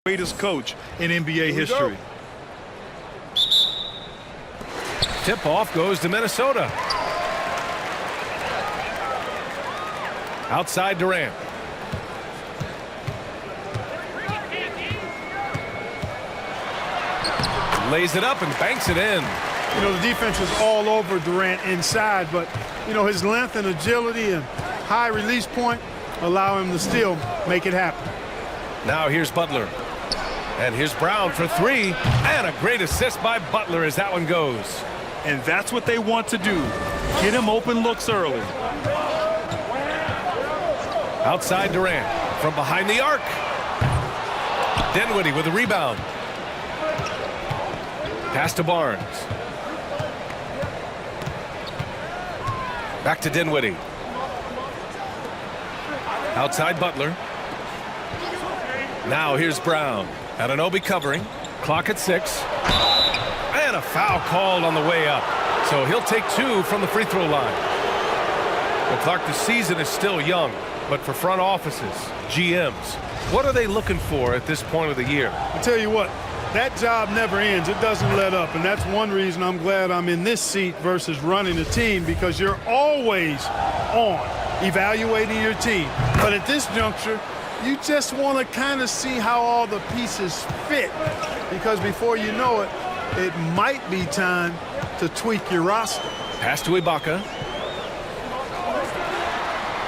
Greatest coach in NBA history. Tip-off goes to Minnesota. Outside Durant. Lays it up and banks it in. You know, the defense is all over Durant inside, but, you know, his length and agility and high release point allow him to still make it happen. Now here's Butler. And here's Brown for three. And a great assist by Butler as that one goes. And that's what they want to do. Get him open looks early. Outside Durant. From behind the arc. Dinwiddie with the rebound. Pass to Barnes. Back to Dinwiddie. Outside Butler. Now here's Brown. Anunoby covering. Clock at 6. And a foul called on the way up. So he'll take 2 from the free throw line. Well, Clark, the season is still young, but for front offices, GMs, what are they looking for at this point of the year? I tell you what, that job never ends. It doesn't let up, and that's one reason I'm glad I'm in this seat versus running the team, because you're always on evaluating your team. But at this juncture, you just want to kind of see how all the pieces fit, because before you know it, it might be time to tweak your roster. Pass to Ibaka.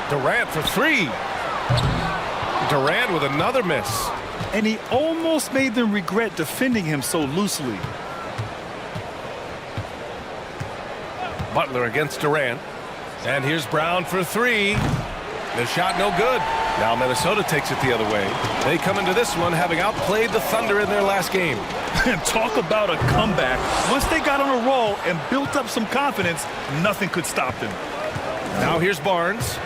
Durant for 3. Durant with another miss. And he almost made them regret defending him so loosely. Butler against Durant. And here's Brown for 3. The shot no good. Now Minnesota takes it the other way. They come into this one having outplayed the Thunder in their last game. And talk about a comeback. Once they got on a roll and built up some confidence, nothing could stop them. Now here's Barnes.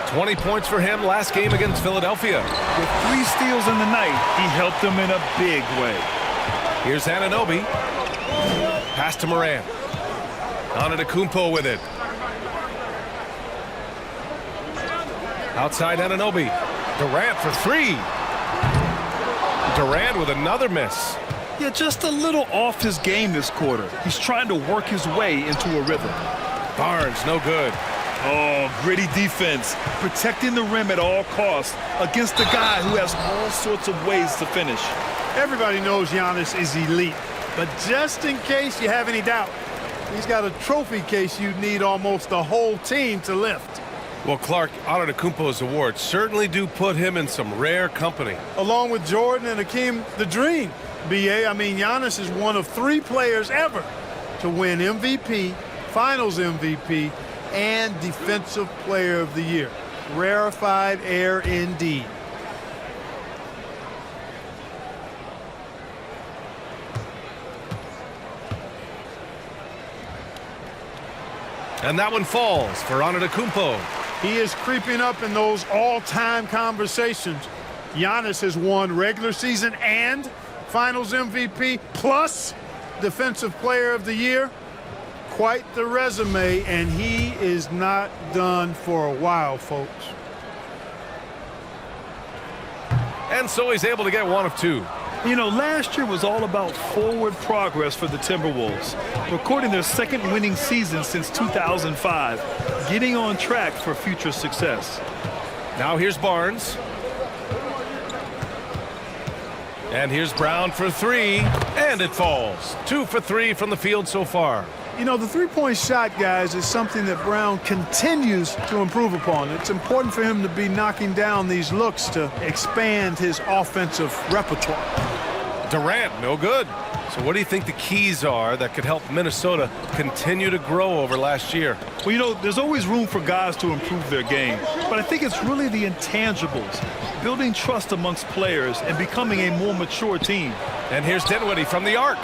20 points for him last game against Philadelphia. With 3 steals in the night, he helped them in a big way. Here's Anunoby. Pass to Morant. Antetokounmpo with it. Outside Anunoby. Durant for 3. Durant with another miss. Yeah, just a little off his game this quarter. He's trying to work his way into a rhythm. Barnes, no good. Oh, gritty defense. Protecting the rim at all costs against a guy who has all sorts of ways to finish. Everybody knows Giannis is elite, but just in case you have any doubt, he's got a trophy case you'd need almost the whole team to lift. Well, Clark, Antetokounmpo's awards certainly do put him in some rare company. Along with Jordan and Hakeem the Dream, BA, I mean, Giannis is one of 3 players ever to win MVP, Finals MVP, and Defensive Player of the Year. Rarefied air indeed. And that one falls for Antetokounmpo. He is creeping up in those all-time conversations. Giannis has won regular season and Finals MVP plus Defensive Player of the Year. Quite the resume, and he is not done for a while, folks. And so he's able to get 1 of 2. You know, last year was all about forward progress for the Timberwolves, recording their 2nd winning season since 2005, getting on track for future success. Now here's Barnes. And here's Brown for 3, and it falls. 2 for 3 from the field so far. You know, the three-point shot, guys, is something that Brown continues to improve upon. It's important for him to be knocking down these looks to expand his offensive repertoire. Durant, no good. So what do you think the keys are that could help Minnesota continue to grow over last year? Well, you know, there's always room for guys to improve their game, but I think it's really the intangibles, building trust amongst players and becoming a more mature team. And here's Dinwiddie from the arc.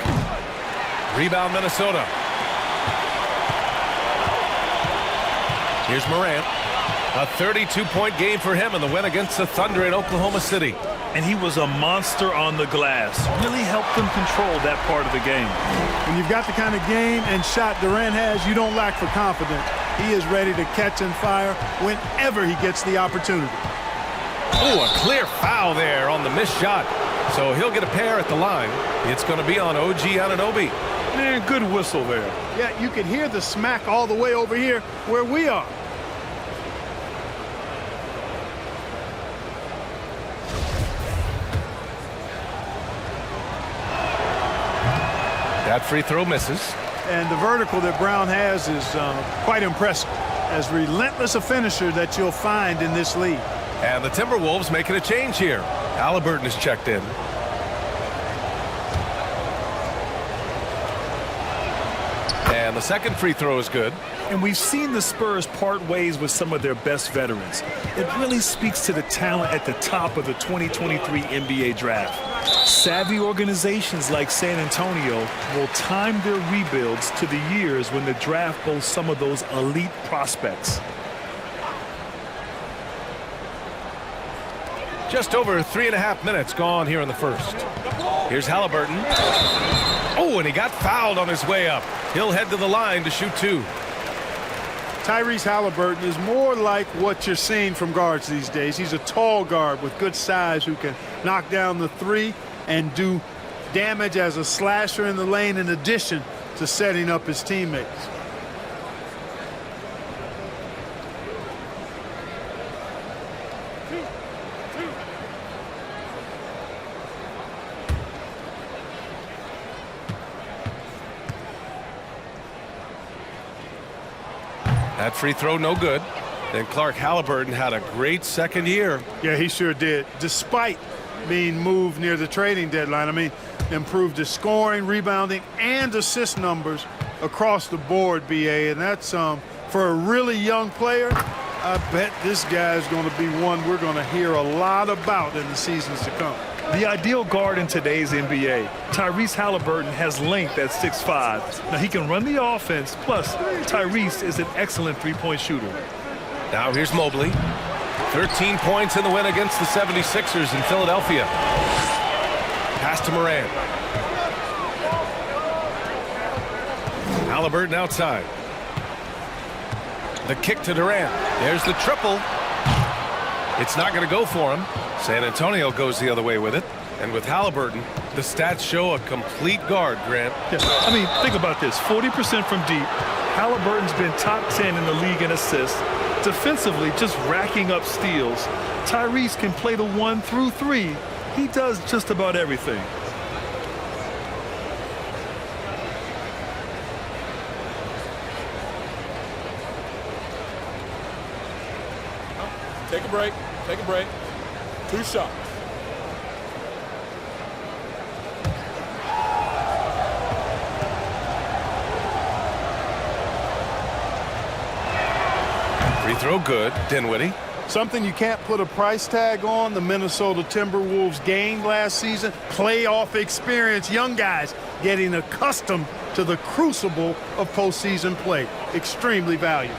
Rebound Minnesota. Here's Morant. A 32-point game for him in the win against the Thunder in Oklahoma City. And he was a monster on the glass. Really helped them control that part of the game. When you've got the kind of game and shot Durant has, you don't lack for confidence. He is ready to catch and fire whenever he gets the opportunity. Oh, a clear foul there on the missed shot. So he'll get a pair at the line. It's going to be on OG Anunoby. Man, good whistle there. Yeah, you can hear the smack all the way over here where we are. That free throw misses. And the vertical that Brown has is quite impressive. As relentless a finisher that you'll find in this league. And the Timberwolves making a change here. Halliburton is checked in. And the second free throw is good. And we've seen the Spurs part ways with some of their best veterans. It really speaks to the talent at the top of the 2023 NBA draft. Savvy organizations like San Antonio will time their rebuilds to the years when the draft boasts some of those elite prospects. Just over 3.5 minutes gone here in the first. Here's Halliburton. Oh, and he got fouled on his way up. He'll head to the line to shoot two. Tyrese Halliburton is more like what you're seeing from guards these days. He's a tall guard with good size who can knock down the three and do damage as a slasher in the lane in addition to setting up his teammates. That free throw no good. And Clark Halliburton had a great second year. Yeah, he sure did. Despite being moved near the trading deadline, I mean, improved his scoring, rebounding, and assist numbers across the board, BA. And that's for a really young player, I bet this guy is going to be one we're going to hear a lot about in the seasons to come. The ideal guard in today's NBA, Tyrese Halliburton has length at 6'5". Now he can run the offense, plus Tyrese is an excellent three-point shooter. Now here's Mobley. 13 points in the win against the 76ers in Philadelphia. Pass to Morant. Halliburton outside. The kick to Durant. There's the triple. It's not going to go for him. San Antonio goes the other way with it. And with Halliburton, the stats show a complete guard, Grant. Yeah. I mean, think about this. 40% from deep. Halliburton's been top 10 in the league in assists. Defensively, just racking up steals. Tyrese can play the 1 through 3. He does just about everything. Take a break. Take a break. 2 shots. Free throw good. Dinwiddie. Something you can't put a price tag on, the Minnesota Timberwolves gained last season. Playoff experience, young guys getting accustomed to the crucible of postseason play. Extremely valuable.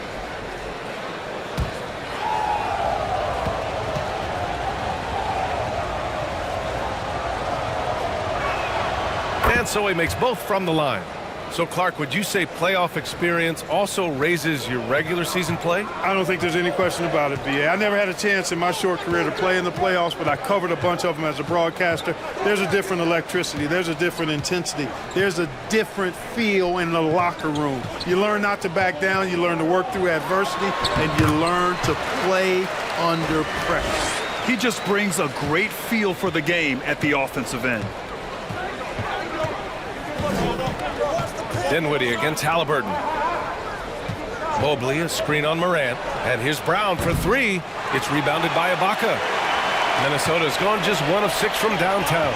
And so he makes both from the line. So, Clark, would you say playoff experience also raises your regular season play? I don't think there's any question about it, B.A. I never had a chance in my short career to play in the playoffs, but I covered a bunch of them as a broadcaster. There's a different electricity. There's a different intensity. There's a different feel in the locker room. You learn not to back down. You learn to work through adversity, and you learn to play under pressure. He just brings a great feel for the game at the offensive end. Dinwiddie against Halliburton. Mobley, a screen on Morant. And here's Brown for 3. It's rebounded by Ibaka. Minnesota's gone just 1 of 6 from downtown.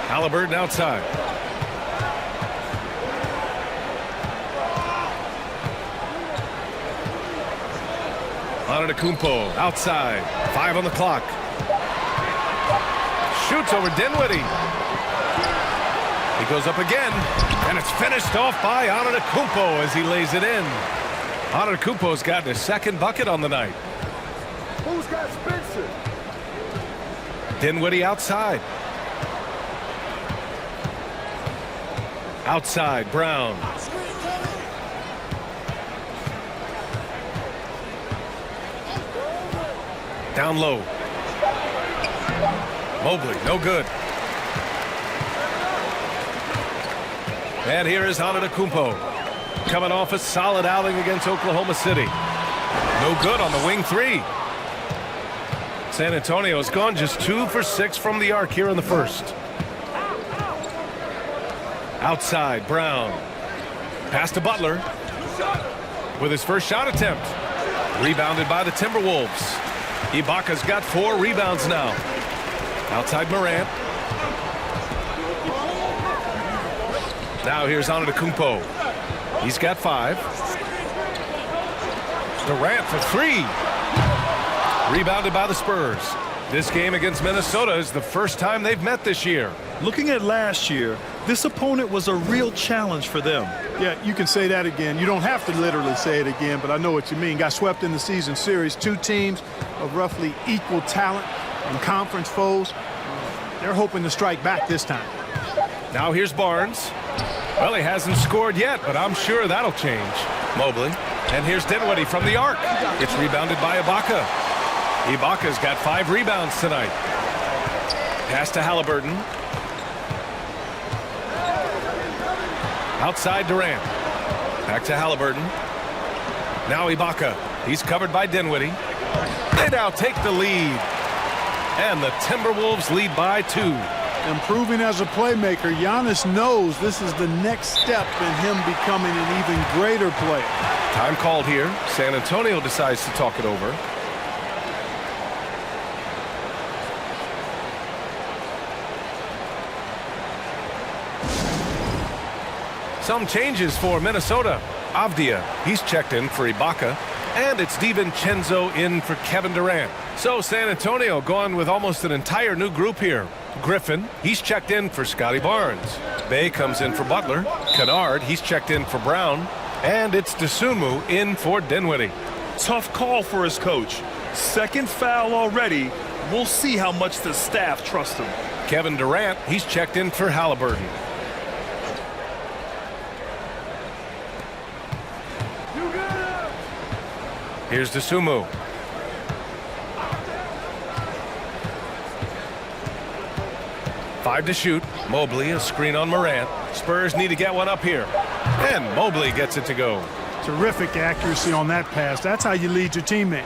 Halliburton outside. Antetokounmpo outside. 5 on the clock. Shoots over Dinwiddie. He goes up again, and it's finished off by Antetokounmpo as he lays it in. Antetokounmpo's gotten his second bucket on the night. Who's got Spencer? Dinwiddie outside. Outside, Brown. Down low. Mobley, no good. And here is Antetokounmpo, coming off a solid outing against Oklahoma City. No good on the wing three. San Antonio has gone just 2 for 6 from the arc here in the first. Outside, Brown. Pass to Butler with his first shot attempt. Rebounded by the Timberwolves. Ibaka's got 4 rebounds now. Outside Morant. Now here's Antetokounmpo. He's got 5. Durant for 3. Rebounded by the Spurs. This game against Minnesota is the first time they've met this year. Looking at last year, this opponent was a real challenge for them. Yeah, you can say that again. You don't have to literally say it again, but I know what you mean. Got swept in the season series. 2 teams of roughly equal talent and conference foes. They're hoping to strike back this time. Now here's Barnes. Well, he hasn't scored yet, but I'm sure that'll change. Mobley. And here's Dinwiddie from the arc. It's rebounded by Ibaka. Ibaka's got 5 rebounds tonight. Pass to Halliburton. Outside Durant. Back to Halliburton. Now Ibaka. He's covered by Dinwiddie. They now take the lead. And the Timberwolves lead by 2. Improving as a playmaker, Giannis knows this is the next step in him becoming an even greater player. Time called here. San Antonio decides to talk it over. Some changes for Minnesota. Avdia, he's checked in for Ibaka. And it's DiVincenzo in for Kevin Durant. So San Antonio going with almost an entire new group here. Griffin, he's checked in for Scotty Barnes. Bay comes in for Butler. Kennard, he's checked in for Brown. And it's Dosunmu in for Dinwiddie. Tough call for his coach. Second foul already. We'll see how much the staff trusts him. Kevin Durant, he's checked in for Halliburton. Here's Dosunmu. Five to shoot. Mobley, a screen on Morant. Spurs need to get one up here. And Mobley gets it to go. Terrific accuracy on that pass. That's how you lead your teammate.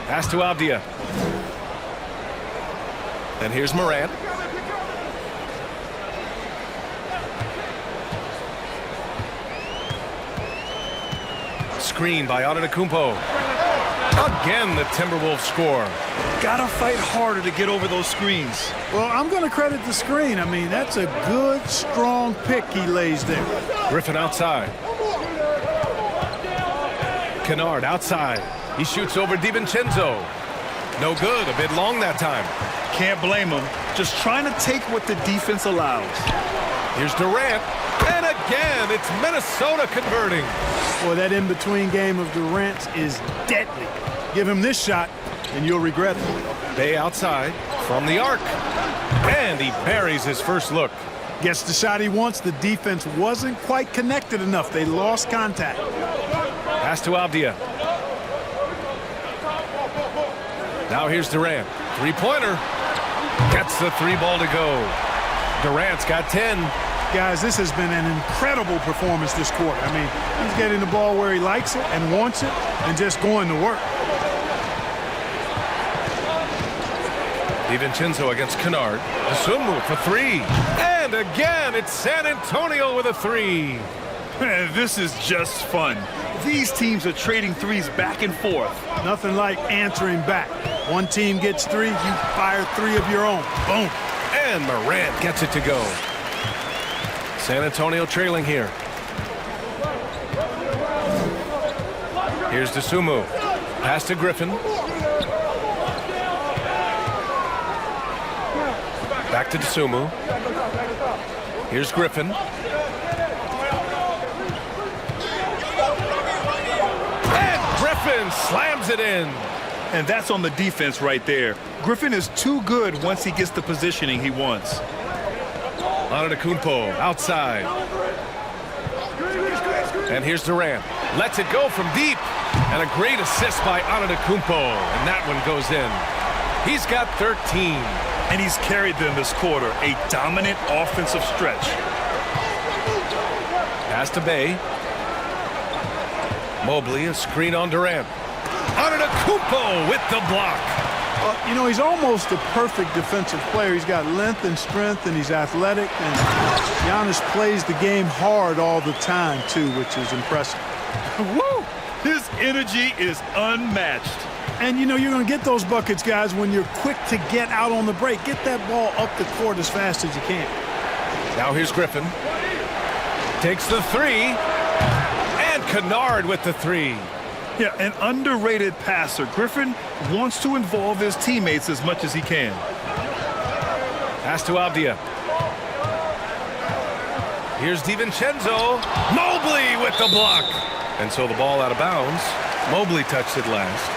Pass to Avdia. And here's Morant. Screen by Antetokounmpo. Again, the Timberwolves score. Gotta fight harder to get over those screens. Well, I'm going to credit the screen. I mean, that's a good, strong pick he lays there. Griffin outside. Kennard outside. He shoots over DiVincenzo. No good. A bit long that time. Can't blame him. Just trying to take what the defense allows. Here's Durant. And again, it's Minnesota converting. Boy, that in-between game of Durant's is deadly. Give him this shot, and you'll regret it. Bay outside from the arc. And he buries his first look. Gets the shot he wants. The defense wasn't quite connected enough. They lost contact. Pass to Avdia. Now here's Durant. Three-pointer. Gets the 3-ball to go. Durant's got 10. Guys, this has been an incredible performance this quarter. I mean, he's getting the ball where he likes it and wants it and just going to work. DiVincenzo against Kennard. Dosunmu for 3. And again, it's San Antonio with a 3. This is just fun. These teams are trading threes back and forth. Nothing like answering back. One team gets 3, you fire 3 of your own. Boom. And Morant gets it to go. San Antonio trailing here. Here's Dosunmu. Pass to Griffin. Back to Dosunmu. Here's Griffin. And Griffin slams it in. And that's on the defense right there. Griffin is too good once he gets the positioning he wants. Antetokounmpo outside. And here's Durant. Lets it go from deep. And a great assist by Antetokounmpo. And that one goes in. He's got 13. And he's carried them this quarter, a dominant offensive stretch. Pass to Bay. Mobley, a screen on Durant. Antetokounmpo with the block. You know, he's almost a perfect defensive player. He's got length and strength, and he's athletic. And Giannis plays the game hard all the time, too, which is impressive. Woo! His energy is unmatched. And, you know, you're going to get those buckets, guys, when you're quick to get out on the break. Get that ball up the court as fast as you can. Now here's Griffin. Takes the three. And Kennard with the three. Yeah, an underrated passer. Griffin wants to involve his teammates as much as he can. Pass to Avdia. Here's DiVincenzo. Mobley with the block. And so the ball out of bounds. Mobley touched it last.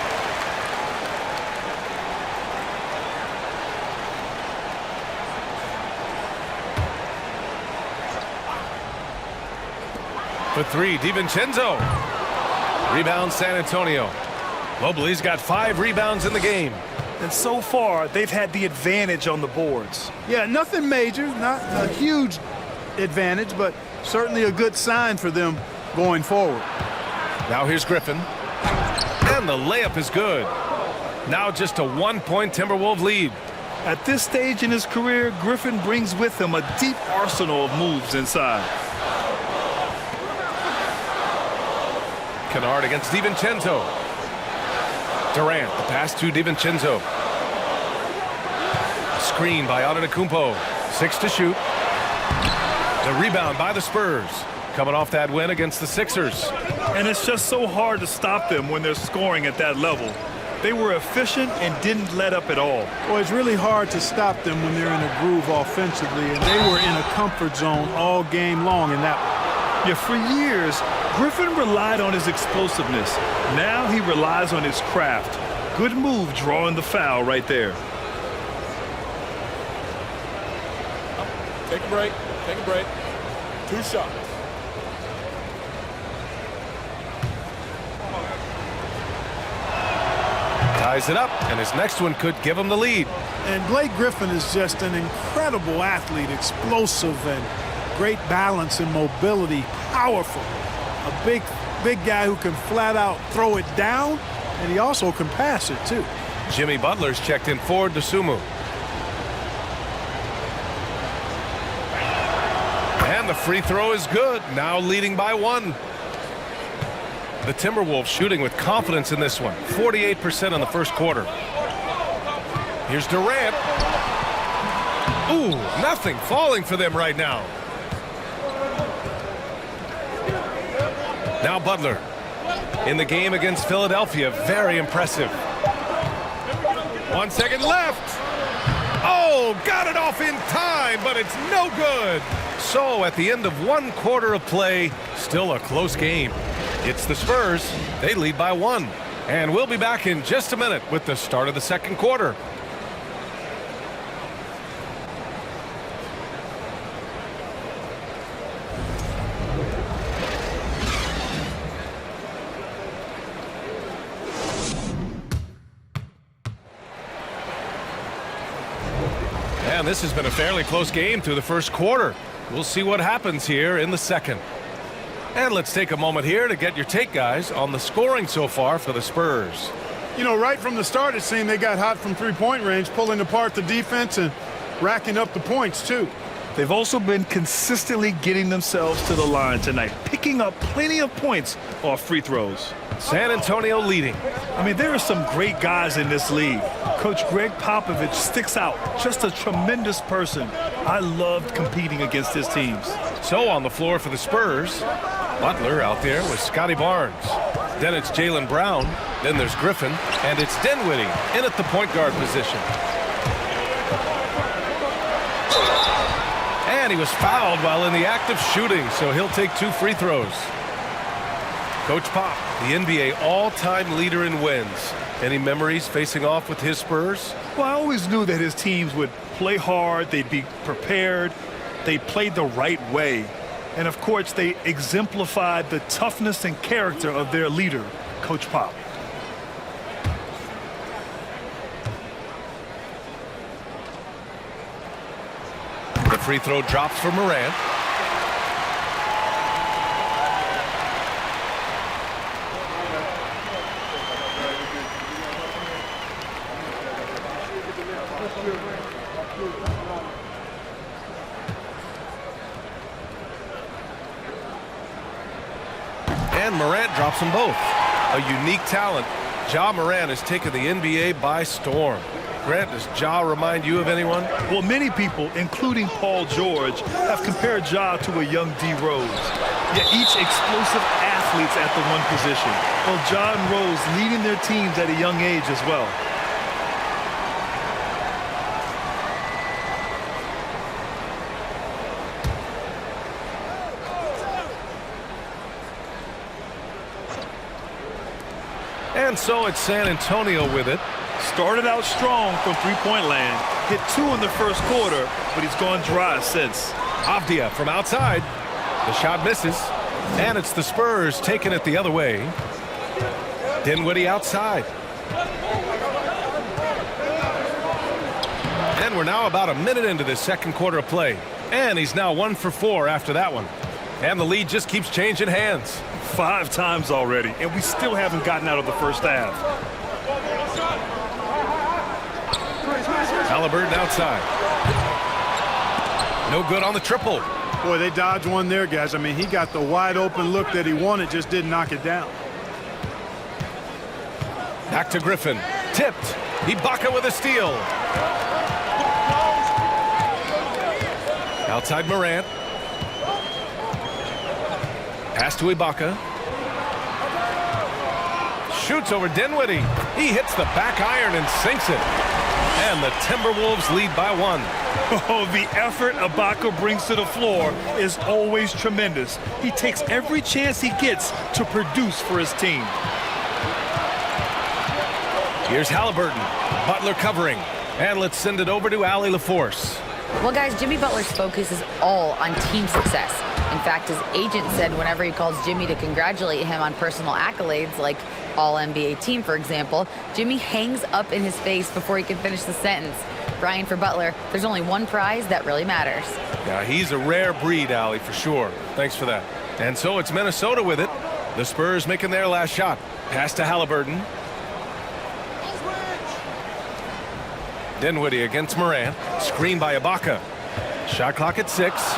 For three, DiVincenzo. Rebound, San Antonio. Mobley's got 5 rebounds in the game. And so far, they've had the advantage on the boards. Yeah, nothing major, not a huge advantage, but certainly a good sign for them going forward. Now here's Griffin. And the layup is good. Now just a 1-point Timberwolves lead. At this stage in his career, Griffin brings with him a deep arsenal of moves inside. Kennard against DiVincenzo. Durant, the pass to DiVincenzo. Screen by Antetokounmpo. 6 to shoot. The rebound by the Spurs. Coming off that win against the Sixers. And it's just so hard to stop them when they're scoring at that level. They were efficient and didn't let up at all. Well, it's really hard to stop them when they're in a groove offensively, and they were in a comfort zone all game long in that one. Yeah, for years, Griffin relied on his explosiveness. Now he relies on his craft. Good move drawing the foul right there. Take a break. Take a break. 2 shots. Ties it up, and his next one could give him the lead. And Blake Griffin is just an incredible athlete, explosive and great balance and mobility, powerful. A big guy who can flat out throw it down, and he also can pass it too. Jimmy Butler's checked in for Dosunmu. And the free throw is good, now leading by 1. The Timberwolves shooting with confidence in this one. 48% in the first quarter. Here's Durant. Ooh, nothing falling for them right now. Now Butler. In the game against Philadelphia, very impressive. 1 second left. Oh, got it off in time, but it's no good. So at the end of 1 quarter of play, still a close game. It's the Spurs. They lead by 1. And we'll be back in just a minute with the start of the second quarter. And this has been a fairly close game through the first quarter. We'll see what happens here in the second. And let's take a moment here to get your take, guys, on the scoring so far for the Spurs. You know, right from the start, it seemed they got hot from three-point range, pulling apart the defense and racking up the points, too. They've also been consistently getting themselves to the line tonight, picking up plenty of points off free throws. San Antonio leading. I mean, there are some great guys in this league. Coach Greg Popovich sticks out. Just a tremendous person. I loved competing against his teams. So on the floor for the Spurs, Butler out there with Scotty Barnes. Then it's Jaylen Brown. Then there's Griffin. And it's Dinwiddie in at the point guard position. And he was fouled while in the act of shooting, so he'll take 2 free throws. Coach Pop, the NBA all-time leader in wins. Any memories facing off with his Spurs? Well, I always knew that his teams would play hard, they'd be prepared, they played the right way. And of course, they exemplified the toughness and character of their leader, Coach Pop. free throw drops for Morant. And Morant drops them both. A unique talent. Ja Morant has taken the NBA by storm. Grant, does Ja remind you of anyone? Well, many people, including Paul George, have compared Ja to a young D. Rose. Yet each explosive athletes at the one position. Well, Ja and Rose leading their teams at a young age as well. And so it's San Antonio with it. Started out strong from three-point land. Hit 2 in the first quarter, but he's gone dry since. Avdia from outside. The shot misses. And it's the Spurs taking it the other way. Dinwiddie outside. And we're now about a minute into this second quarter of play. And he's now 1 for 4 after that one. And the lead just keeps changing hands. 5 times already, and we still haven't gotten out of the first half. Halliburton outside. No good on the triple. Boy, they dodged one there, guys. I mean, he got the wide open look that he wanted, just didn't knock it down. Back to Griffin. Tipped. Ibaka with a steal. Outside Morant. Pass to Ibaka. Shoots over Dinwiddie. He hits the back iron and sinks it. And the Timberwolves lead by 1. Oh, the effort Ibaka brings to the floor is always tremendous. He takes every chance he gets to produce for his team. Here's Halliburton. Butler covering. And let's send it over to Allie LaForce. Well, guys, Jimmy Butler's focus is all on team success. In fact, his agent said whenever he calls Jimmy to congratulate him on personal accolades, like All-NBA team, for example, Jimmy hangs up in his face before he can finish the sentence. Brian, for Butler, there's only one prize that really matters. Yeah, he's a rare breed, Allie, for sure. Thanks for that. And so it's Minnesota with it. The Spurs making their last shot. Pass to Halliburton. Dinwiddie against Morant. Screen by Ibaka. Shot clock at 6.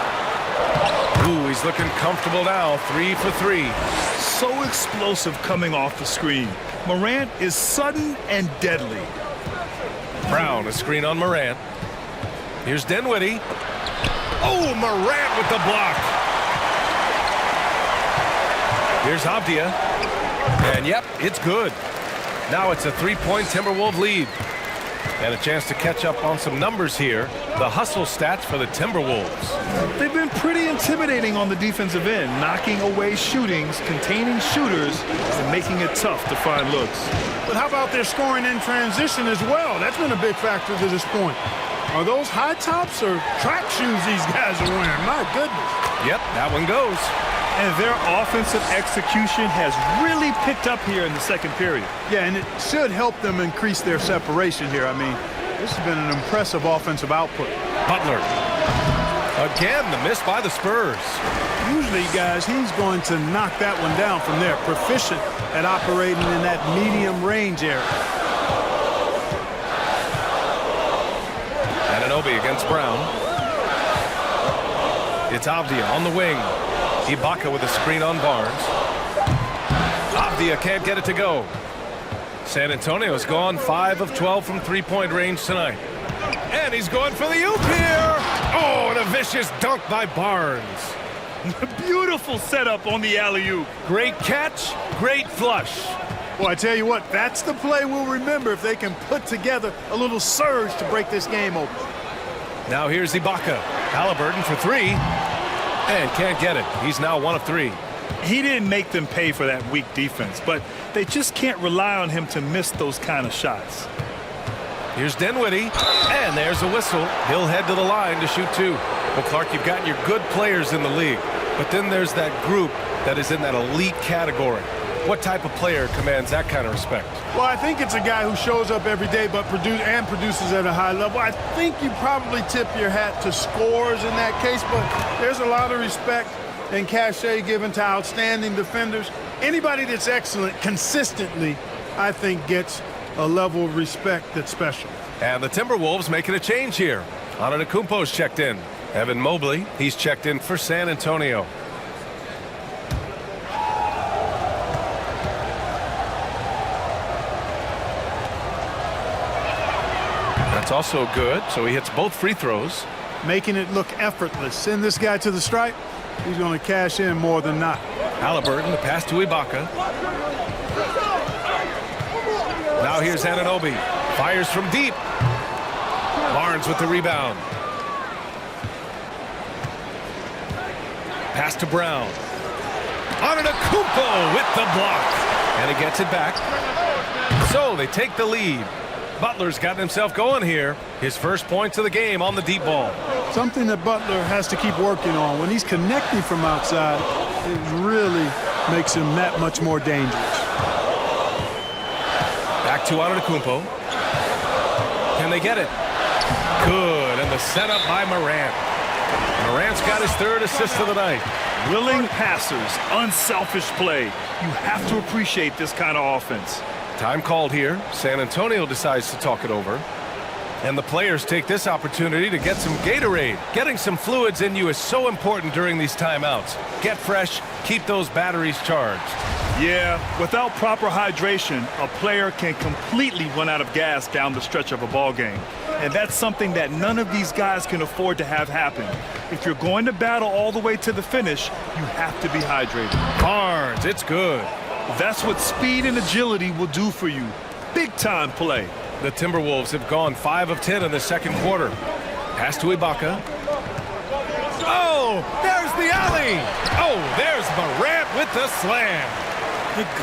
Ooh, he's looking comfortable now. 3 for 3. So explosive coming off the screen. Morant is sudden and deadly. Brown, a screen on Morant. Here's Dinwiddie. Oh, Morant with the block. Here's Avdia. And yep, it's good. Now it's a 3-point Timberwolves lead. And a chance to catch up on some numbers here. The hustle stats for the Timberwolves. They've been pretty intimidating on the defensive end, knocking away shootings, containing shooters, and making it tough to find looks. But how about their scoring in transition as well? That's been a big factor to this point. Are those high tops or track shoes these guys are wearing? My goodness. Yep, that one goes. And their offensive execution has really picked up here in the second period. Yeah, and it should help them increase their separation here. I mean, this has been an impressive offensive output. Butler. Again, the miss by the Spurs. Usually, guys, he's going to knock that one down from there. Proficient at operating in that medium range area. Anunoby against Brown. It's Avdia on the wing. Ibaka with a screen on Barnes. Avdia can't get it to go. San Antonio's gone 5 of 12 from three-point range tonight. And he's going for the oop here. Oh, and a vicious dunk by Barnes. Beautiful setup on the alley-oop. Great catch, great flush. Well, I tell you what, that's the play we'll remember if they can put together a little surge to break this game open. Now here's Ibaka. Halliburton for 3. And can't get it. He's now 1 of 3. He didn't make them pay for that weak defense, but they just can't rely on him to miss those kind of shots. Here's Dinwiddie, and there's a whistle. He'll head to the line to shoot 2. Well, Clark, you've got your good players in the league, but then there's that group that is in that elite category. What type of player commands that kind of respect? Well, I think it's a guy who shows up every day but produces at a high level. I think you probably tip your hat to scores in that case, but there's a lot of respect and cachet given to outstanding defenders. Anybody that's excellent consistently, I think, gets a level of respect that's special. And the Timberwolves making a change here. Antetokounmpo's checked in. Evan Mobley, he's checked in for San Antonio. That's also good, so he hits both free throws. Making it look effortless. Send this guy to the stripe, he's going to cash in more than not. Halliburton, the pass to Ibaka. Now here's Anunoby. Fires from deep. Barnes with the rebound. Pass to Brown. Antetokounmpo with the block. And he gets it back. So they take the lead. Butler's gotten himself going here. His first points of the game on the deep ball. Something that Butler has to keep working on. When he's connecting from outside, it really makes him that much more dangerous. Back to Antetokounmpo. Can they get it? Good, and the setup by Morant. Morant's got his third assist of the night. Willing passers, unselfish play. You have to appreciate this kind of offense. Time called here. San Antonio decides to talk it over. And the players take this opportunity to get some Gatorade. Getting some fluids in you is so important during these timeouts. Get fresh, keep those batteries charged. Yeah, without proper hydration, a player can completely run out of gas down the stretch of a ball game. And that's something that none of these guys can afford to have happen. If you're going to battle all the way to the finish, you have to be hydrated. Barnes, it's good. That's what speed and agility will do for you. Big time play. The Timberwolves have gone 5 of 10 in the second quarter. Pass to Ibaka. Oh, there's the alley. Oh, there's Morant with the slam.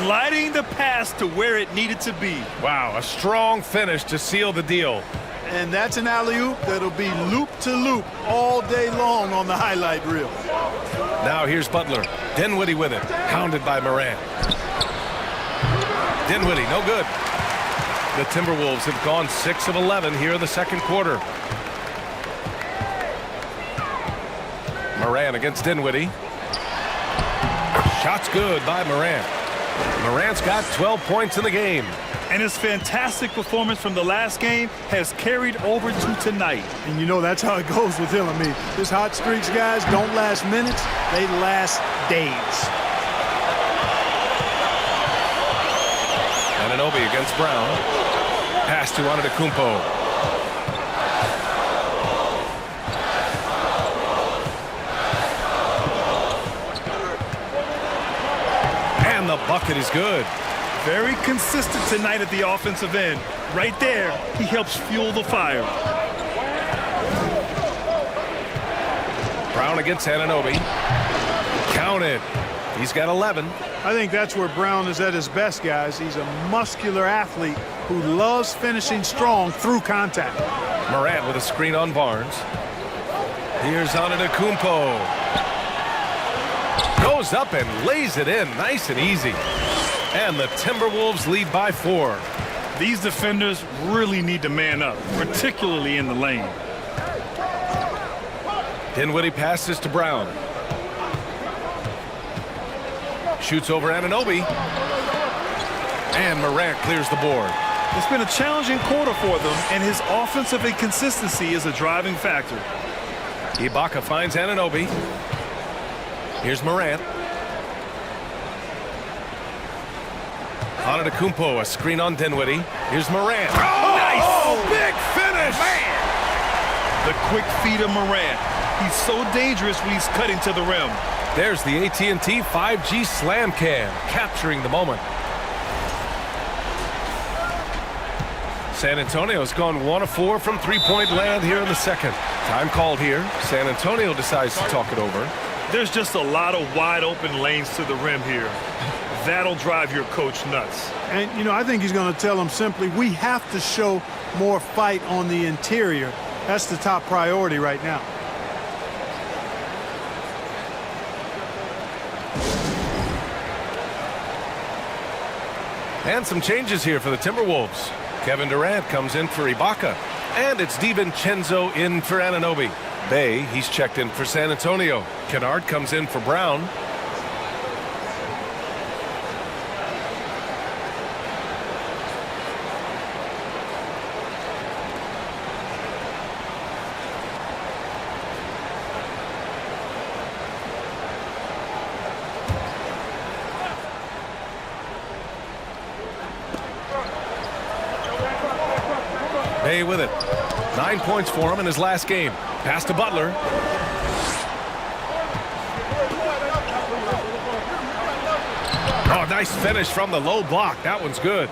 Gliding the pass to where it needed to be. Wow, a strong finish to seal the deal. And that's an alley-oop that'll be loop-to-loop all day long on the highlight reel. Now here's Butler. Dinwiddie with it. Pounded by Morant. Dinwiddie, no good. The Timberwolves have gone 6 of 11 here in the second quarter. Morant against Dinwiddie. Shot's good by Morant. Morant's got 12 points in the game. And his fantastic performance from the last game has carried over to tonight. And you know that's how it goes with him. I mean, his hot streaks, guys, don't last minutes. They last days. Anunoby against Brown. Pass to Antetokounmpo. And the bucket is good. Very consistent tonight at the offensive end. Right there, he helps fuel the fire. Brown against Anunoby. Counted. He's got 11. I think that's where Brown is at his best, guys. He's a muscular athlete who loves finishing strong through contact. Morant with a screen on Barnes. Here's Antetokounmpo. Goes up and lays it in nice and easy. And the Timberwolves lead by 4. These defenders really need to man up, particularly in the lane. Dinwiddie passes to Brown. Shoots over Anunoby. And Morant clears the board. It's been a challenging quarter for them, and his offensive inconsistency is a driving factor. Ibaka finds Anunoby. Here's Morant. Antetokounmpo, a screen on Dinwiddie. Here's Morant. Oh, nice! Oh, big finish! Man! The quick feed of Morant. He's so dangerous when he's cutting to the rim. There's the AT&T 5G Slam Cam, capturing the moment. San Antonio's gone 1 of 4 from three-point land here in the second. Time called here. San Antonio decides to talk it over. There's just a lot of wide-open lanes to the rim here. That'll drive your coach nuts. And, you know, I think he's going to tell them simply, we have to show more fight on the interior. That's the top priority right now. And some changes here for the Timberwolves. Kevin Durant comes in for Ibaka. And it's DiVincenzo in for Anunoby. Bay, he's checked in for San Antonio. Kennard comes in for Brown. Bay with it. 9 points for him in his last game. Pass to Butler. Oh, nice finish from the low block. That one's good.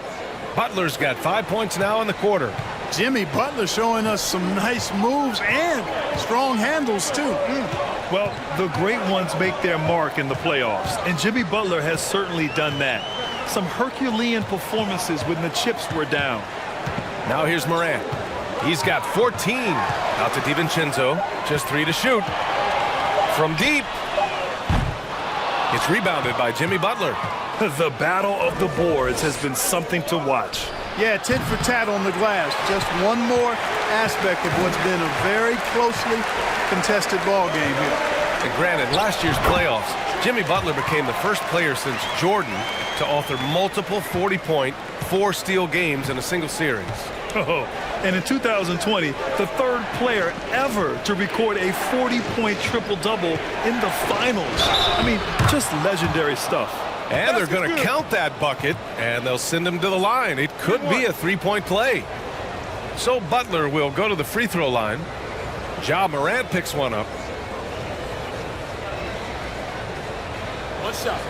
Butler's got 5 points now in the quarter. Jimmy Butler showing us some nice moves and strong handles, too. Well, the great ones make their mark in the playoffs, and Jimmy Butler has certainly done that. Some Herculean performances when the chips were down. Now here's Morant. He's got 14. Out to DiVincenzo. Just 3 to shoot. From deep. It's rebounded by Jimmy Butler. The battle of the boards has been something to watch. Yeah, tit for tat on the glass. Just one more aspect of what's been a very closely contested ball game here. And granted, last year's playoffs, Jimmy Butler became the first player since Jordan to author multiple 40-point, 4-steal games in a single series. Oh, and in 2020, the third player ever to record a 40-point triple-double in the finals. I mean, just legendary stuff. And they're going to count that bucket, and they'll send him to the line. It could be a 3-point play. So Butler will go to the free throw line. Ja Morant picks one up. One shot.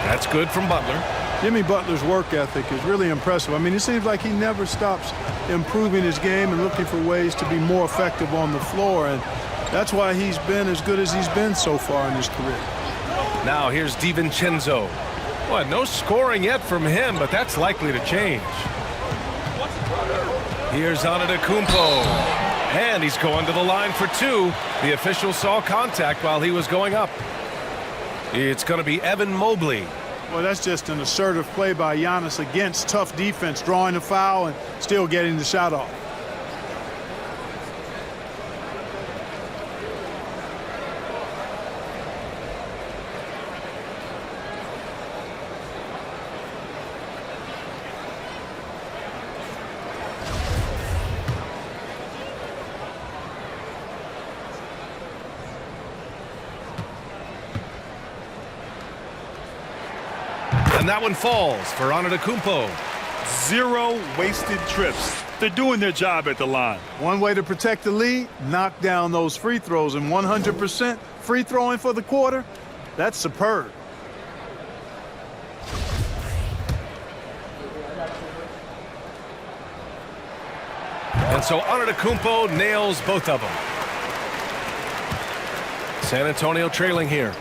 That's good from Butler. Jimmy Butler's work ethic is really impressive. I mean, it seems like he never stops improving his game and looking for ways to be more effective on the floor, and that's why he's been as good as he's been so far in his career. Now here's DiVincenzo. Well, no scoring yet from him, but that's likely to change. Here's Antetokounmpo. And he's going to the line for 2. The official saw contact while he was going up. It's going to be Evan Mobley. Well, that's just an assertive play by Giannis against tough defense, drawing a foul and still getting the shot off. And that one falls for Antetokounmpo. 0 wasted trips. They're doing their job at the line. One way to protect the lead, knock down those free throws, and 100% free throwing for the quarter, that's superb. And so Antetokounmpo nails both of them. San Antonio trailing here.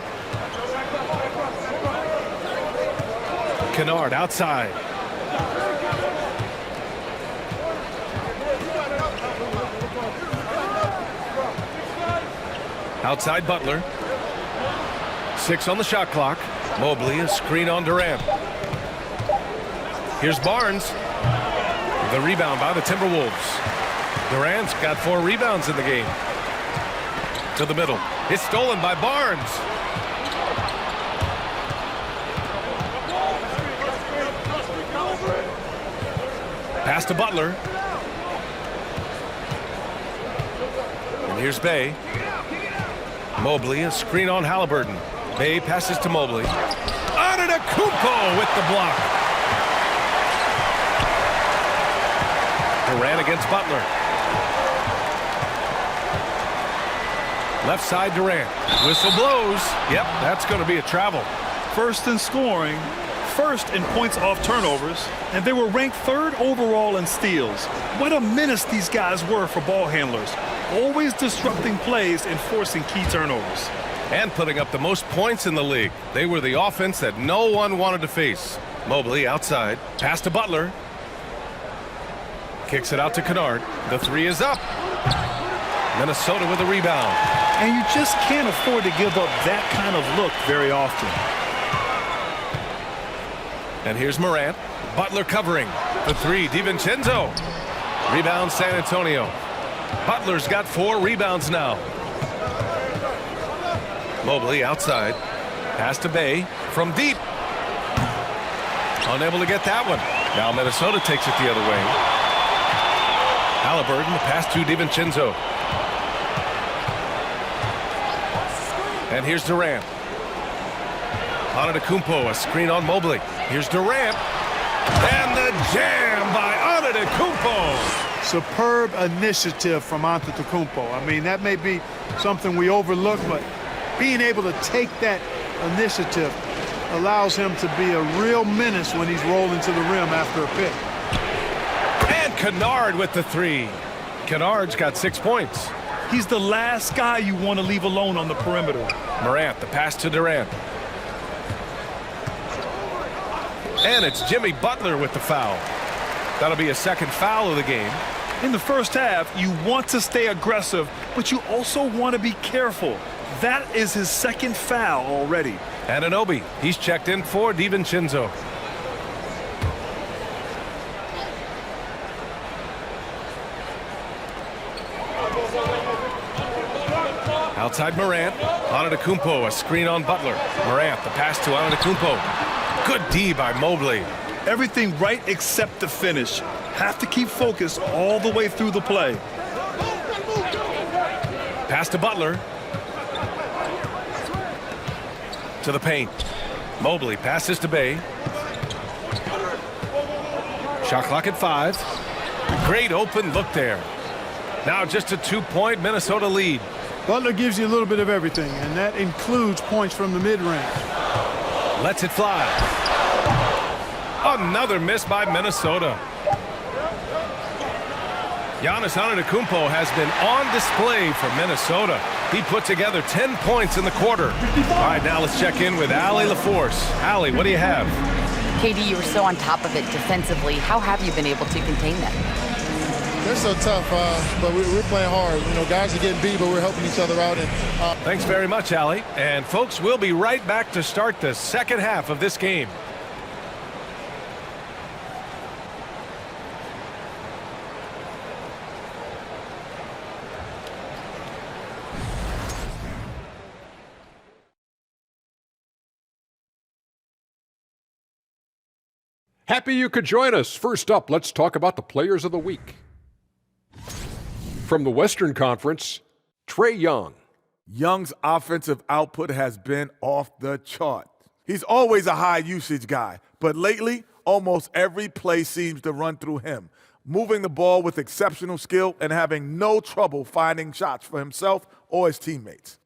Kennard outside. Outside Butler. 6 on the shot clock. Mobley, a screen on Durant. Here's Barnes. The rebound by the Timberwolves. Durant's got 4 rebounds in the game. To the middle. It's stolen by Barnes. Pass to Butler. And here's Bay. Mobley, a screen on Halliburton. Bay passes to Mobley. Antetokounmpo with the block. Durant against Butler. Left side Durant. Whistle blows. Yep, that's going to be a travel. First in scoring, first in points off turnovers, and they were ranked 3rd overall in steals. What a menace these guys were for ball handlers, always disrupting plays and forcing key turnovers. And putting up the most points in the league. They were the offense that no one wanted to face. Mobley outside. Pass to Butler. Kicks it out to Kennard. The 3 is up. Minnesota with a rebound. And you just can't afford to give up that kind of look very often. And here's Morant. Butler covering. The three, DiVincenzo. Rebound, San Antonio. Butler's got 4 rebounds now. Mobley outside. Pass to Bay from deep. Unable to get that one. Now Minnesota takes it the other way. Halliburton, the pass to DiVincenzo. And here's Durant. Antetokounmpo, a screen on Mobley. Here's Durant. And the jam by Antetokounmpo. Superb initiative from Antetokounmpo. I mean, that may be something we overlook, but being able to take that initiative allows him to be a real menace when he's rolling to the rim after a pick. And Kennard with the 3. Kennard's got 6 points. He's the last guy you want to leave alone on the perimeter. Morant, the pass to Durant. And it's Jimmy Butler with the foul. That'll be a second foul of the game. In the first half, you want to stay aggressive, but you also want to be careful. That is his second foul already. Anunoby, he's checked in for DiVincenzo. Outside Morant. Antetokounmpo, a screen on Butler. Morant, the pass to Antetokounmpo. Good D by Mobley. Everything right except the finish. Have to keep focused all the way through the play. Pass to Butler. To the paint. Mobley passes to Bay. Shot clock at 5. Great open look there. Now just a 2-point Minnesota lead. Butler gives you a little bit of everything, and that includes points from the mid-range. Lets it fly. Another miss by Minnesota. Giannis Antetokounmpo has been on display for Minnesota. He put together 10 points in the quarter. All right, now let's check in with Allie LaForce. Allie, what do you have? KD, you were so on top of it defensively. How have you been able to contain them? They're so tough, but we're playing hard. You know, guys are getting beat, but we're helping each other out. And Thanks very much, Allie. And folks, we'll be right back to start the second half of this game. Happy you could join us. First up, let's talk about the players of the week. From the Western Conference, Trae Young. Young's offensive output has been off the chart. He's always a high-usage guy, but lately, almost every play seems to run through him, moving the ball with exceptional skill and having no trouble finding shots for himself or his teammates.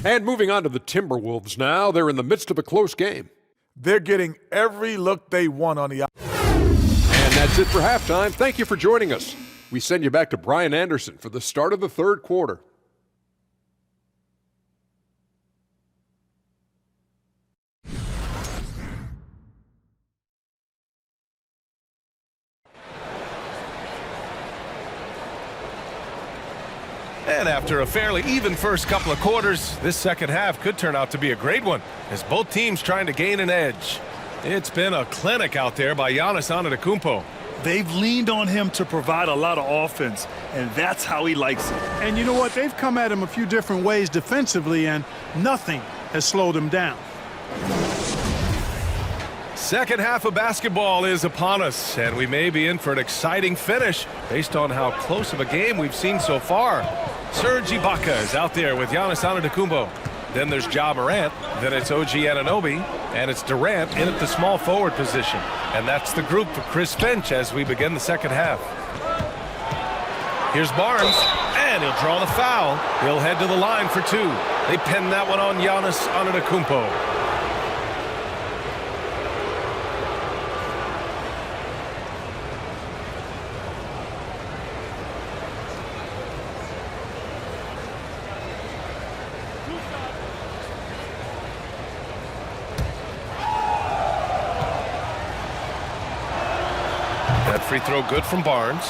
And moving on to the Timberwolves now, they're in the midst of a close game. They're getting every look they want on the And that's it for halftime. Thank you for joining us. We send you back to Brian Anderson for the start of the third quarter. And after a fairly even first couple of quarters, this second half could turn out to be a great one as both teams trying to gain an edge. It's been a clinic out there by Giannis Antetokounmpo. They've leaned on him to provide a lot of offense, and that's how he likes it. And you know what? They've come at him a few different ways defensively, and nothing has slowed him down. Second half of basketball is upon us, and we may be in for an exciting finish based on how close of a game we've seen so far. Serge Ibaka is out there with Giannis Antetokounmpo. Then there's Ja Morant, then it's OG Anunoby, and it's Durant in at the small forward position. And that's the group for Chris Finch as we begin the second half. Here's Barnes, and he'll draw the foul. He'll head to the line for 2. They pin that one on Giannis Antetokounmpo. That free throw good from Barnes.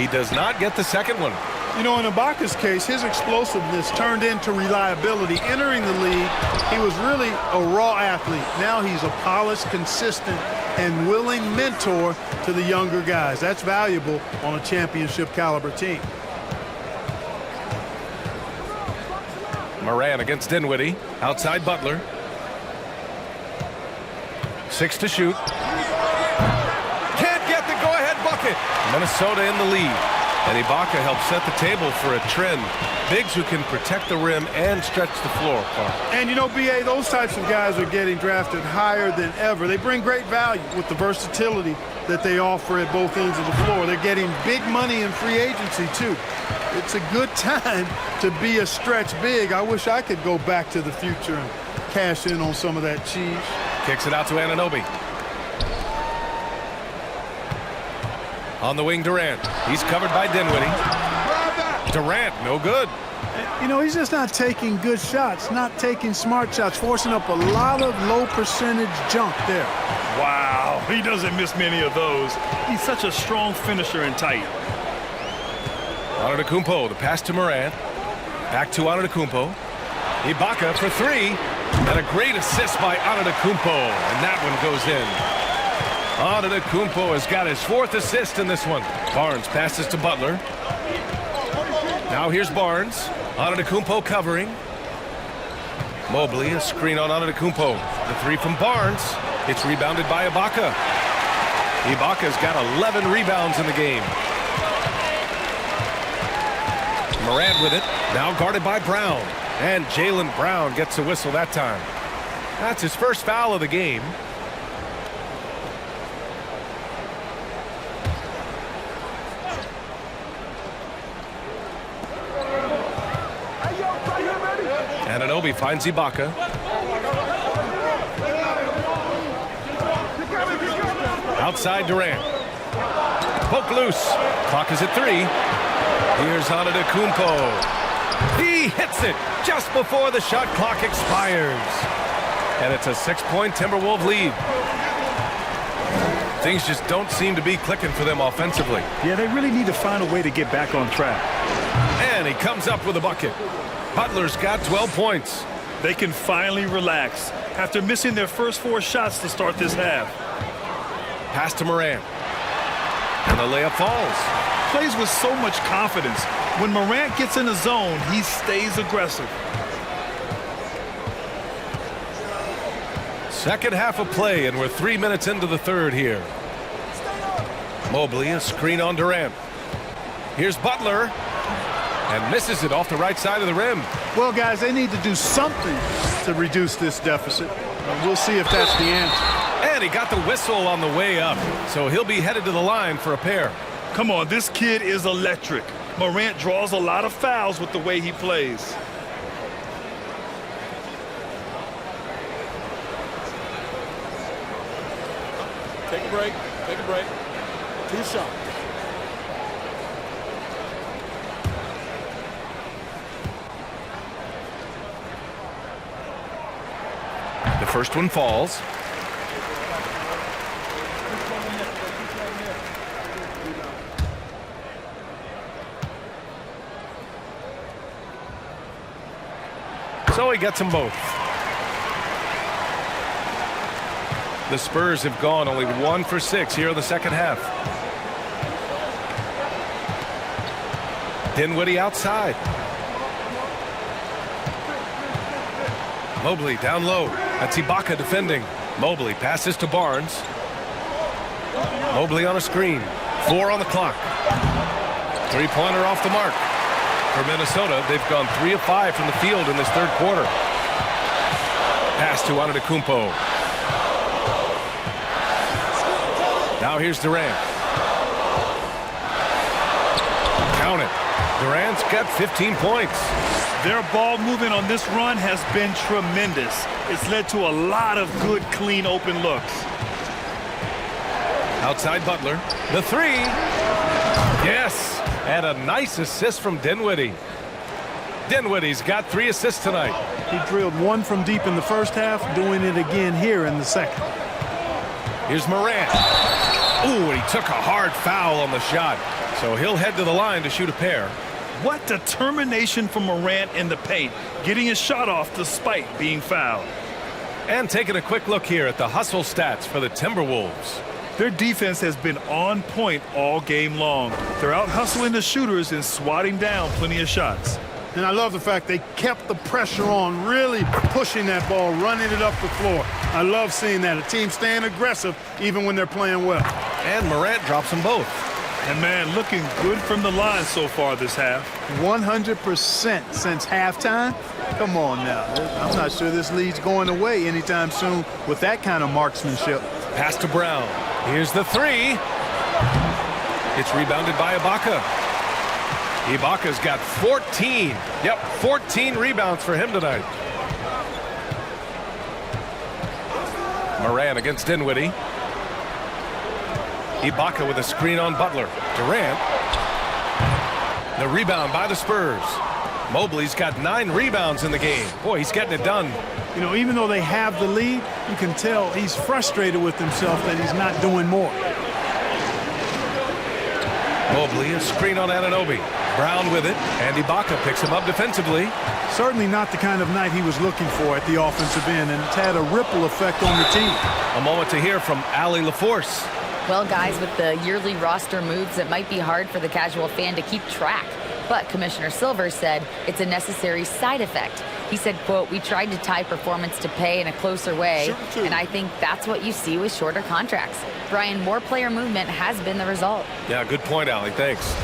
He does not get the second one. You know, in Ibaka's case, his explosiveness turned into reliability. Entering the league, he was really a raw athlete. Now he's a polished, consistent, and willing mentor to the younger guys. That's valuable on a championship caliber team. Moran against Dinwiddie. Outside Butler. 6 to shoot. Can't get the go-ahead bucket. Minnesota in the lead. And Ibaka helps set the table for a trend. Bigs who can protect the rim and stretch the floor. And, you know, B.A., those types of guys are getting drafted higher than ever. They bring great value with the versatility that they offer at both ends of the floor. They're getting big money in free agency, too. It's a good time to be a stretch big. I wish I could go back to the future and cash in on some of that cheese. Kicks it out to Anunoby. On the wing, Durant. He's covered by Dinwiddie. Durant, no good. You know, he's just not taking good shots, not taking smart shots, forcing up a lot of low percentage junk there. Wow, he doesn't miss many of those. He's such a strong finisher and tight. Antetokounmpo, the pass to Morant. Back to Antetokounmpo. Ibaka for 3. And a great assist by Antetokounmpo. And that one goes in. Antetokounmpo has got his 4th assist in this one. Barnes passes to Butler. Now here's Barnes. Antetokounmpo covering. Mobley, a screen on Antetokounmpo. The 3 from Barnes. It's rebounded by Ibaka. Ibaka's got 11 rebounds in the game. Morant with it. Now guarded by Brown. And Jaylen Brown gets a whistle that time. That's his first foul of the game. Anunoby finds Ibaka. Outside Durant. Poke loose. Clock is at 3. Here's Antetokounmpo. He hits it just before the shot clock expires. And it's a 6-point Timberwolves lead. Things just don't seem to be clicking for them offensively. Yeah, they really need to find a way to get back on track. And he comes up with a bucket. Butler's got 12 points. They can finally relax after missing their first 4 shots to start this half. Pass to Morant. And the layup falls. Plays with so much confidence. When Morant gets in the zone, he stays aggressive. Second half of play, and we're 3 minutes into the third here. Mobley, a screen on Durant. Here's Butler. And misses it off the right side of the rim. Well, guys, they need to do something to reduce this deficit. We'll see if that's the answer. And he got the whistle on the way up, so he'll be headed to the line for a pair. Come on, this kid is electric. Morant draws a lot of fouls with the way he plays. Take a break. Take a break. 2 shots. The first one falls. So he gets them both. The Spurs have gone only 1 for 6 here in the second half. Dinwiddie outside. Mobley down low. That's Ibaka defending. Mobley passes to Barnes. Mobley on a screen. 4 on the clock. 3-pointer off the mark. For Minnesota, they've gone 3 of 5 from the field in this third quarter. Pass to Antetokounmpo. Now here's Durant. Count it. Durant's got 15 points. Their ball movement on this run has been tremendous. It's led to a lot of good, clean, open looks. Outside Butler. The 3. Yes. And a nice assist from Dinwiddie. Dinwiddie's got 3 assists tonight. He drilled 1 from deep in the first half, doing it again here in the second. Here's Morant. Ooh, and he took a hard foul on the shot. So he'll head to the line to shoot a pair. What determination from Morant in the paint, getting his shot off despite being fouled. And taking a quick look here at the hustle stats for the Timberwolves. Their defense has been on point all game long. They're out hustling the shooters and swatting down plenty of shots. And I love the fact they kept the pressure on, really pushing that ball, running it up the floor. I love seeing that. A team staying aggressive even when they're playing well. And Morant drops them both. And, man, looking good from the line so far this half. 100% since halftime. Come on now. I'm not sure this lead's going away anytime soon with that kind of marksmanship. Pass to Brown. Here's the three. It's rebounded by Ibaka. Ibaka's got 14. Yep, 14 rebounds for him tonight. Morant against Dinwiddie. Ibaka with a screen on Butler. Durant. The rebound by the Spurs. Mobley's got 9 rebounds in the game. Boy, he's getting it done. You know, even though they have the lead, you can tell he's frustrated with himself that he's not doing more. Mobley, a screen on Anunoby. Brown with it, and Ibaka picks him up defensively. Certainly not the kind of night he was looking for at the offensive end, and it's had a ripple effect on the team. A moment to hear from Allie LaForce. Well, guys, with the yearly roster moves, it might be hard for the casual fan to keep track. But Commissioner Silver said it's a necessary side effect. He said, quote, "We tried to tie performance to pay in a closer way, and I think that's what you see with shorter contracts." Brian, more player movement has been the result. Yeah, good point, Allie. Thanks.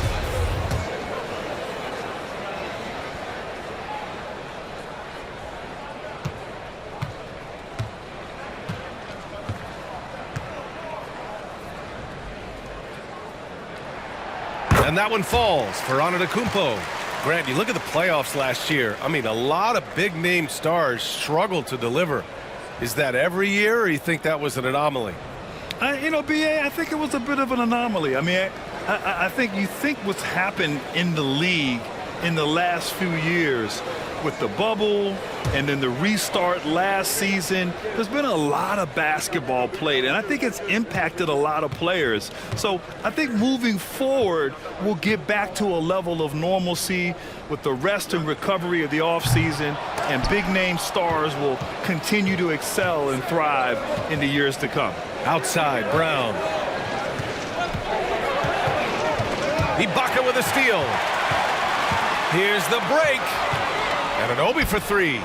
And that one falls for Antetokounmpo. Grant, you look at the playoffs last year. I mean, a lot of big-name stars struggled to deliver. Is that every year, or you think that was an anomaly? You know, B.A., I think it was a bit of an anomaly. I mean, I think you think what's happened in the league in the last few years with the bubble and then the restart last season, there's been a lot of basketball played, and I think it's impacted a lot of players. So I think moving forward, we'll get back to a level of normalcy with the rest and recovery of the offseason, and big-name stars will continue to excel and thrive in the years to come. Outside, Brown. Ibaka with a steal. Here's the break. Anunoby for 3.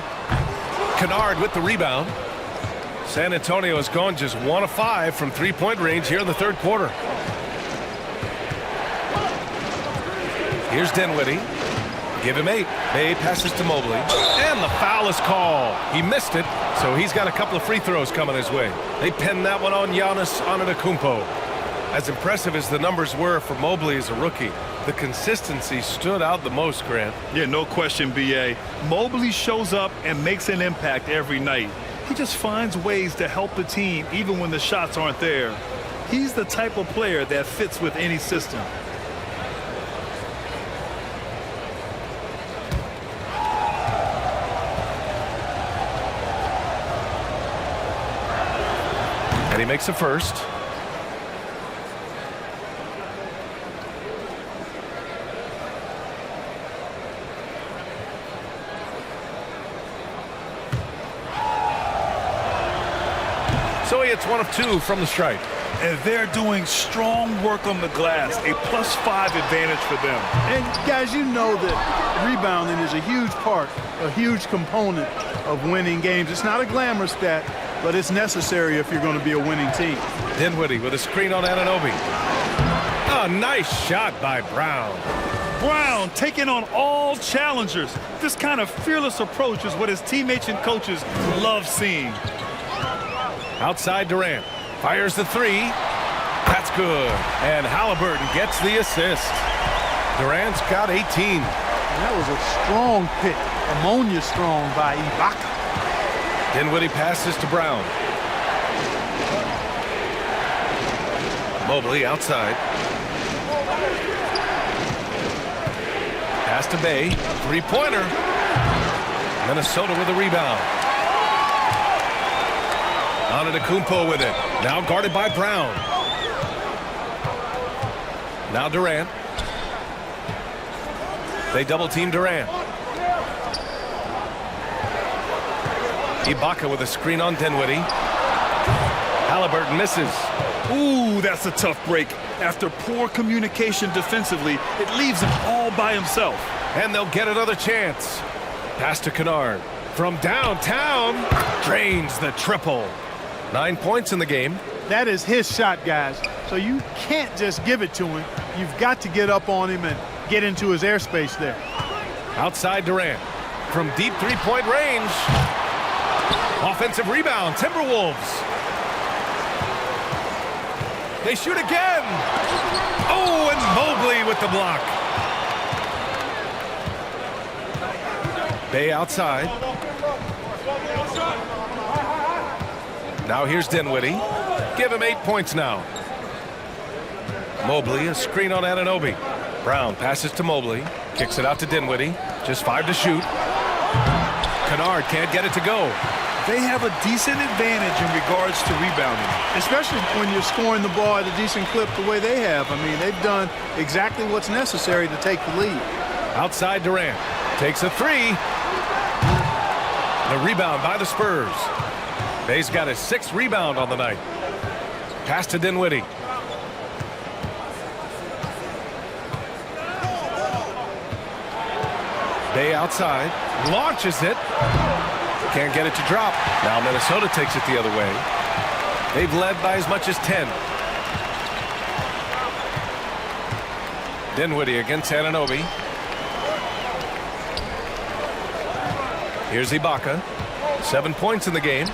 Kennard with the rebound. San Antonio has gone just 1 of 5 from three-point range here in the third quarter. Here's Dinwiddie. Give him 8. May passes to Mobley. And the foul is called. He missed it, so he's got a couple of free throws coming his way. They pinned that one on Giannis Antetokounmpo. As impressive as the numbers were for Mobley as a rookie, the consistency stood out the most, Grant. Yeah, no question, B.A. Mobley shows up and makes an impact every night. He just finds ways to help the team even when the shots aren't there. He's the type of player that fits with any system. And he makes the first. So he hits 1 of 2 from the stripe. And they're doing strong work on the glass, a +5 advantage for them. And guys, you know that rebounding is a huge part, a huge component of winning games. It's not a glamour stat, but it's necessary if you're going to be a winning team. Dinwiddie with a screen on Anunoby. A nice shot by Brown. Brown taking on all challengers. This kind of fearless approach is what his teammates and coaches love seeing. Outside Durant. Fires the 3. That's good. And Halliburton gets the assist. Durant's got 18. And that was a strong pick, ammonia strong by Ibaka. Dinwiddie passes to Brown. Mobley outside. Pass to Bay. 3-pointer. Minnesota with a rebound. Antetokounmpo with it. Now guarded by Brown. Now Durant. They double-team Durant. Ibaka with a screen on Dinwiddie. Halliburton misses. Ooh, that's a tough break. After poor communication defensively, it leaves him all by himself. And they'll get another chance. Pass to Kennard. From downtown, drains the triple. 9 points in the game. That is his shot, guys. So you can't just give it to him. You've got to get up on him and get into his airspace there. Outside Durant. From deep three-point range. Offensive rebound, Timberwolves. They shoot again. Oh, and Mobley with the block. Bay outside. Now here's Dinwiddie. Give him 8 points now. Mobley, a screen on Anunoby. Brown passes to Mobley. Kicks it out to Dinwiddie. Just 5 to shoot. Kennard can't get it to go. They have a decent advantage in regards to rebounding. Especially when you're scoring the ball at a decent clip the way they have. I mean, they've done exactly what's necessary to take the lead. Outside Durant. Takes a three. The rebound by the Spurs. Bay's got his 6th rebound on the night. Pass to Dinwiddie. Bay outside. Launches it. Can't get it to drop. Now Minnesota takes it the other way. They've led by as much as 10. Dinwiddie against Anunoby. Here's Ibaka. 7 points in the game.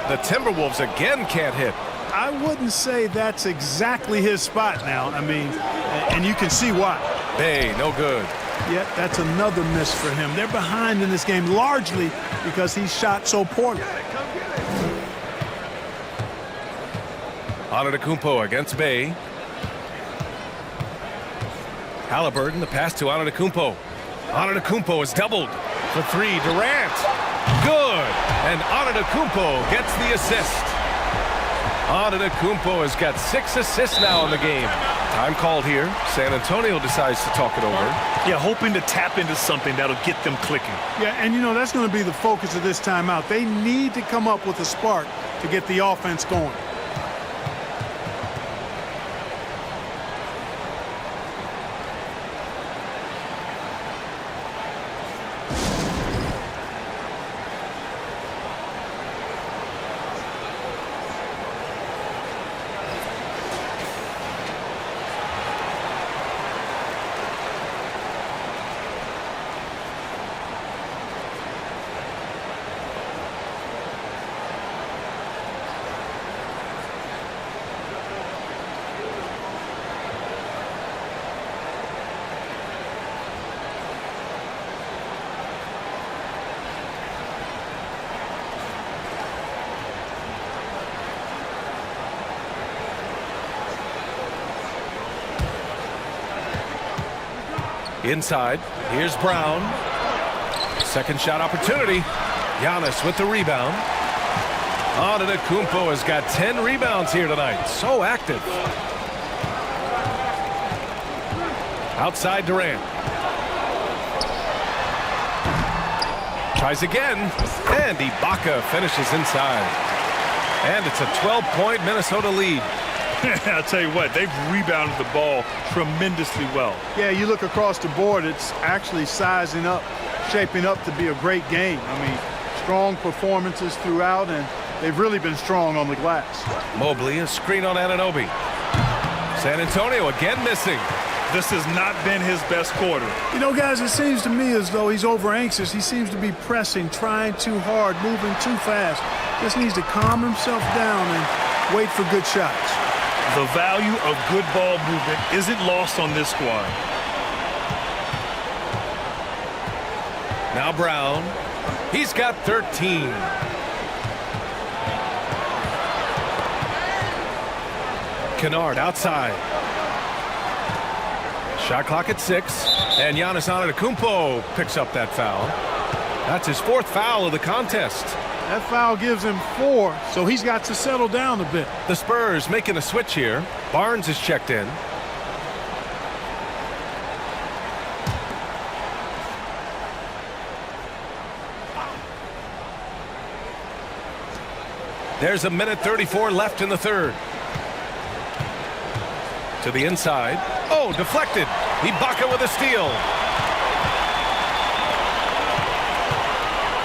The Timberwolves again can't hit. I wouldn't say that's exactly his spot now. I mean, and you can see why. Bay, no good. Yet that's another miss for him. They're behind in this game largely because he shot so poorly. Antetokounmpo against Bay. Halliburton, the pass to Antetokounmpo. Antetokounmpo is doubled for 3. Durant. Good. And Antetokounmpo gets the assist. Antetokounmpo has got 6 assists now in the game. Time called here. San Antonio decides to talk it over. Yeah, hoping to tap into something that'll get them clicking. Yeah, and you know, that's going to be the focus of this timeout. They need to come up with a spark to get the offense going. Inside, here's Brown. Second shot opportunity. Giannis with the rebound. Antetokounmpo has got 10 rebounds here tonight. So active. Outside Durant. Tries again. And Ibaka finishes inside. And it's a 12-point Minnesota lead. I'll tell you what, they've rebounded the ball tremendously well. Yeah, you look across the board, it's actually sizing up, shaping up to be a great game. I mean, strong performances throughout, and they've really been strong on the glass. Mobley, a screen on Anunoby. San Antonio again missing. This has not been his best quarter. You know, guys, it seems to me as though he's over anxious. He seems to be pressing, trying too hard, moving too fast. Just needs to calm himself down and wait for good shots. The value of good ball movement isn't lost on this squad. Now Brown. He's got 13. Kennard outside. Shot clock at 6. And Giannis Antetokounmpo picks up that foul. That's his 4th foul of the contest. That foul gives him 4, so he's got to settle down a bit. The Spurs making a switch here. Barnes is checked in. There's a minute 34 left in the third. To the inside. Oh, deflected. Ibaka with a steal.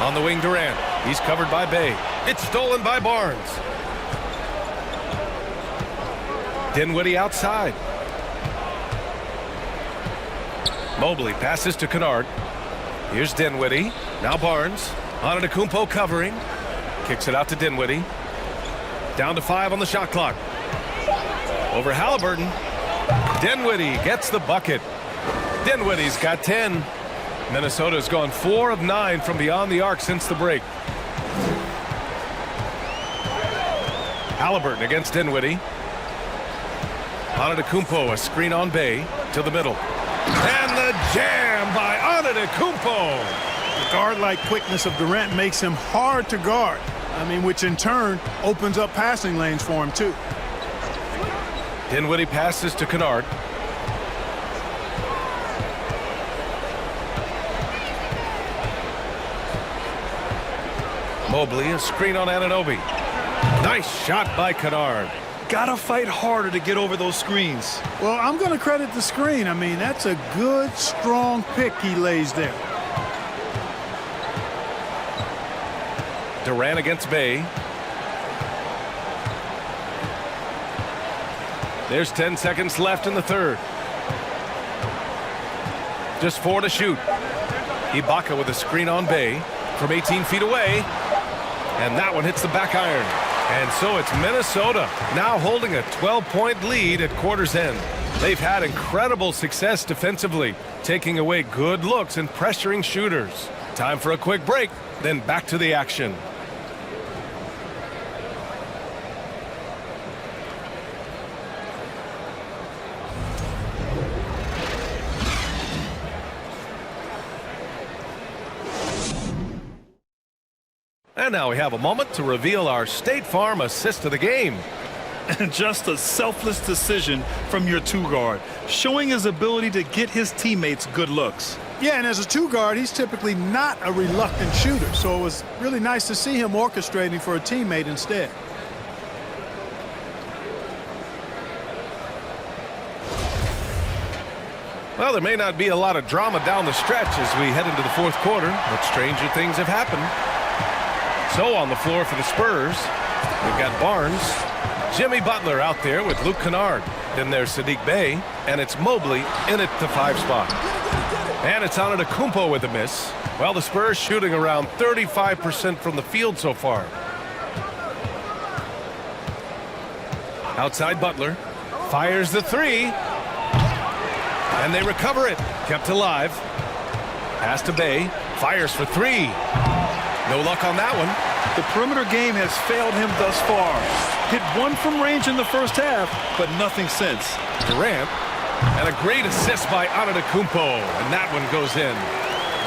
On the wing, Durant. He's covered by Bay. It's stolen by Barnes. Dinwiddie outside. Mobley passes to Kennard. Here's Dinwiddie. Now Barnes. Antetokounmpo covering. Kicks it out to Dinwiddie. Down to 5 on the shot clock. Over Halliburton. Dinwiddie gets the bucket. Dinwiddie's got 10. Minnesota's gone 4 of 9 from beyond the arc since the break. Halliburton against Dinwiddie. Antetokounmpo, a screen on Bay to the middle. And the jam by Antetokounmpo. The guard-like quickness of Durant makes him hard to guard. Which in turn opens up passing lanes for him too. Dinwiddie passes to Kennard. Mobley, a screen on Anunoby. Nice shot by Kennard. Gotta fight harder to get over those screens. Well, I'm going to credit the screen. That's a good, strong pick he lays there. Durant against Bay. There's 10 seconds left in the third. Just 4 to shoot. Ibaka with a screen on Bay from 18 feet away. And that one hits the back iron. And so it's Minnesota now holding a 12-point lead at quarter's end. They've had incredible success defensively, taking away good looks and pressuring shooters. Time for a quick break, then back to the action. And now we have a moment to reveal our State Farm assist of the game. And just a selfless decision from your two-guard, showing his ability to get his teammates good looks. Yeah, and as a two-guard, he's typically not a reluctant shooter, so it was really nice to see him orchestrating for a teammate instead. Well, there may not be a lot of drama down the stretch as we head into the fourth quarter, but stranger things have happened. So on the floor for the Spurs, we've got Barnes, Jimmy Butler out there with Luke Kennard. Then there's Saddiq Bey, and it's Mobley in at the 5 spot. And it's Antetokounmpo with a miss. Well, the Spurs shooting around 35% from the field so far. Outside Butler, fires the 3. And they recover it. Kept alive. Pass to Bey, fires for 3. No luck on that one. The perimeter game has failed him thus far. Hit 1 from range in the first half, but nothing since. Durant, and a great assist by Antetokounmpo, and that one goes in.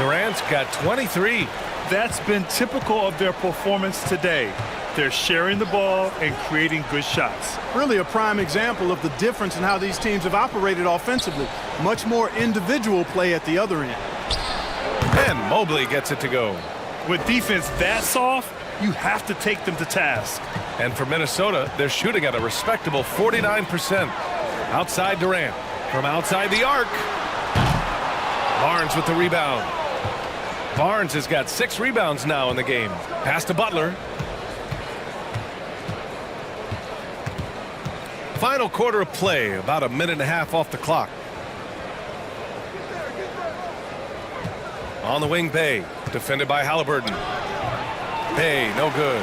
Durant's got 23. That's been typical of their performance today. They're sharing the ball and creating good shots. Really a prime example of the difference in how these teams have operated offensively. Much more individual play at the other end. And Mobley gets it to go. With defense that soft, you have to take them to task. And for Minnesota, they're shooting at a respectable 49%. Outside Durant. From outside the arc. Barnes with the rebound. Barnes has got 6 rebounds now in the game. Pass to Butler. Final quarter of play, about a minute and a half off the clock. On the wing, Bey, defended by Halliburton. Bey, no good.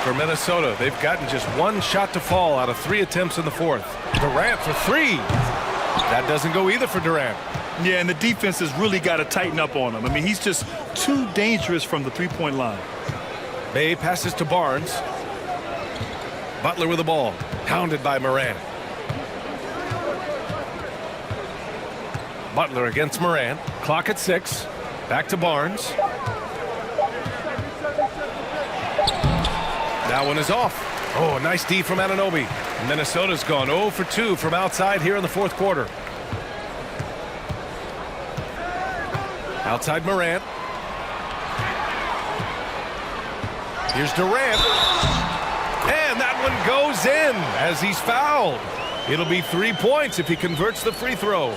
For Minnesota, they've gotten just 1 shot to fall out of 3 attempts in the fourth. Durant for 3. That doesn't go either for Durant. Yeah, and the defense has really got to tighten up on him. He's just too dangerous from the three-point line. Bey passes to Barnes. Butler with the ball, pounded by Morant. Butler against Morant. Clock at 6. Back to Barnes. That one is off. Oh, a nice D from Anunoby. Minnesota's gone 0 for 2 from outside here in the fourth quarter. Outside Morant. Here's Durant. And that one goes in as he's fouled. It'll be 3 points if he converts the free throw.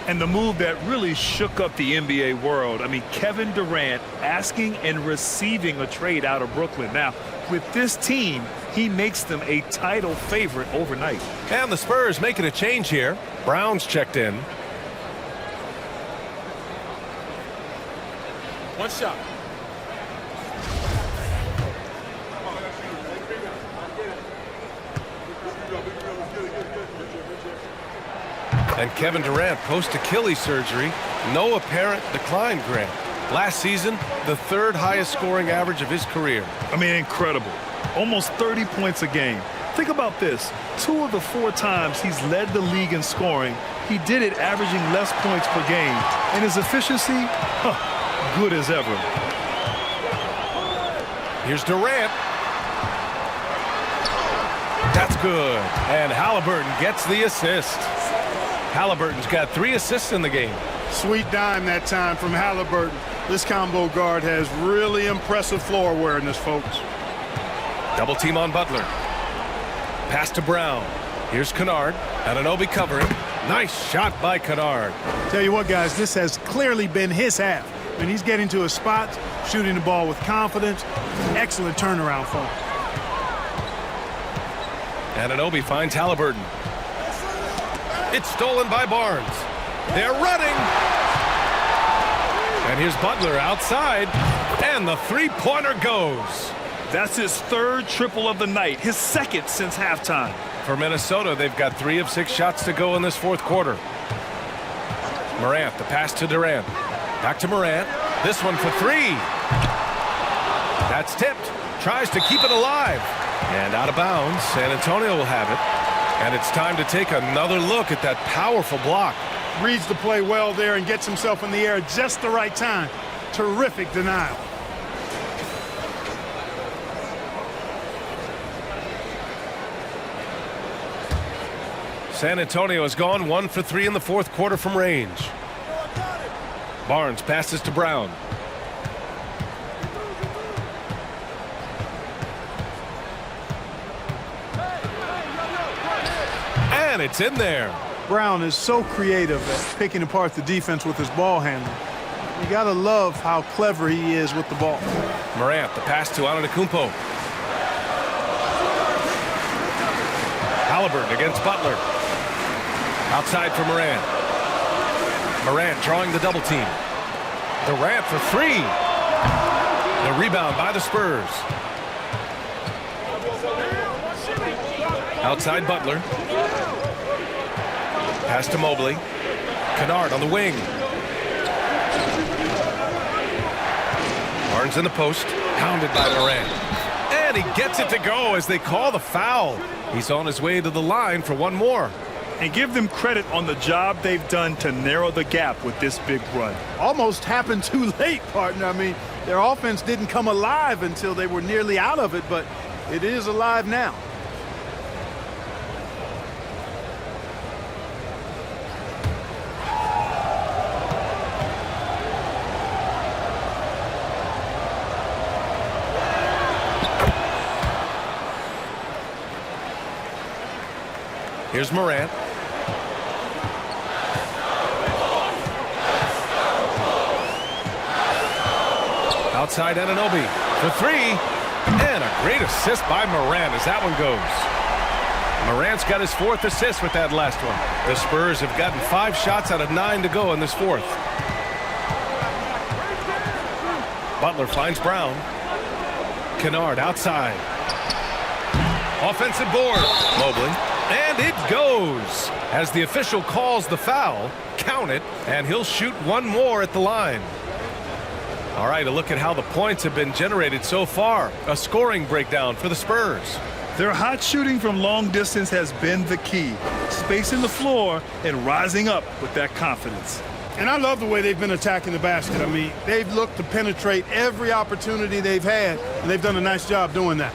And the move that really shook up the NBA world. I mean, Kevin Durant asking and receiving a trade out of Brooklyn. Now, with this team, he makes them a title favorite overnight. And the Spurs making a change here. Brown's checked in. One shot. And Kevin Durant post-Achilles surgery. No apparent decline, Grant. Last season, the 3rd highest scoring average of his career. I mean, incredible. Almost 30 points a game. Think about this. 2 of the 4 times he's led the league in scoring, he did it averaging less points per game. And his efficiency, good as ever. Here's Durant. That's good. And Halliburton gets the assist. Halliburton's got 3 assists in the game. Sweet dime that time from Halliburton. This combo guard has really impressive floor awareness, folks. Double team on Butler. Pass to Brown. Here's Kennard. Anunoby covering. Nice shot by Kennard. Tell you what, guys, this has clearly been his half. And he's getting to his spots, shooting the ball with confidence. Excellent turnaround for him. Anunoby finds Halliburton. It's stolen by Barnes. They're running. And here's Butler outside. And the three-pointer goes. That's his 3rd triple of the night, his 2nd since halftime. For Minnesota, they've got 3 of 6 shots to go in this 4th quarter. Morant, the pass to Durant. Back to Morant. This one for 3. That's tipped. Tries to keep it alive. And out of bounds. San Antonio will have it. And it's time to take another look at that powerful block. Reads the play well there and gets himself in the air at just the right time. Terrific denial. San Antonio has gone 1 for 3 in the 4th quarter from range. Barnes passes to Brown. And it's in there. Brown is so creative at picking apart the defense with his ball handling. You gotta love how clever he is with the ball. Morant, the pass to Antetokounmpo. Halliburton against Butler. Outside for Morant. Morant drawing the double team. Durant for 3. The rebound by the Spurs. Outside Butler. Pass to Mobley. Kennard on the wing. Barnes in the post. Pounded by Morant. And he gets it to go as they call the foul. He's on his way to the line for one more. And give them credit on the job they've done to narrow the gap with this big run. Almost happened too late, partner. I mean, their offense didn't come alive until they were nearly out of it, but it is alive now. Here's Morant. Outside Anunoby for 3. And a great assist by Morant as that one goes. Morant's got his 4th assist with that last one. The Spurs have gotten 5 shots out of 9 to go in this 4th. Butler finds Brown. Kennard outside. Offensive board. Mobley. And it goes. As the official calls the foul, count it, and he'll shoot one more at the line. All right, a look at how the points have been generated so far. A scoring breakdown for the Spurs. Their hot shooting from long distance has been the key. Spacing the floor and rising up with that confidence. And I love the way they've been attacking the basket. I mean, they've looked to penetrate every opportunity they've had, and they've done a nice job doing that.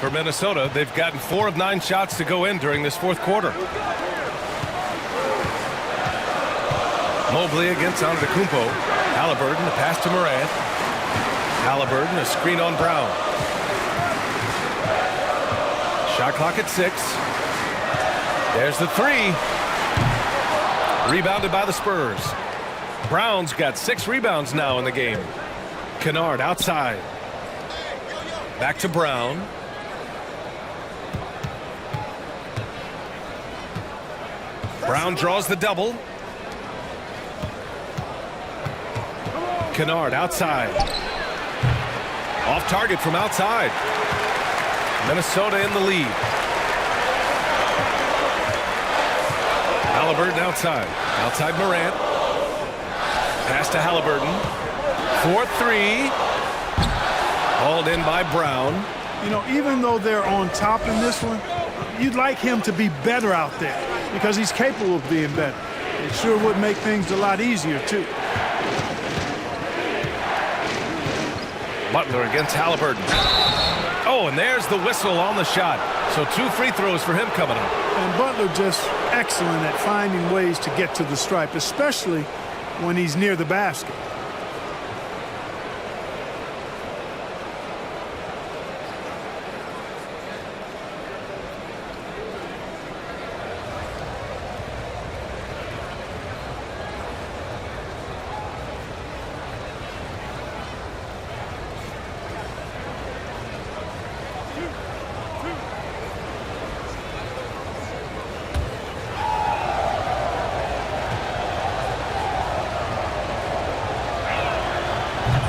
For Minnesota, they've gotten 4 of 9 shots to go in during this fourth quarter. Mobley against Antetokounmpo. Halliburton, the pass to Morant. Halliburton, a screen on Brown. Shot clock at 6. There's the 3. Rebounded by the Spurs. Brown's got 6 rebounds now in the game. Kennard outside. Back to Brown. Brown draws the double. Kennard outside. Off target from outside. Minnesota in the lead. Halliburton outside. Outside Morant. Pass to Halliburton. 4-3. Hauled in by Brown. You know, even though they're on top in this one, you'd like him to be better out there because he's capable of being better. It sure would make things a lot easier, too. Butler against Halliburton. Oh, and there's the whistle on the shot. So 2 free throws for him coming up. And Butler just excellent at finding ways to get to the stripe, especially when he's near the basket.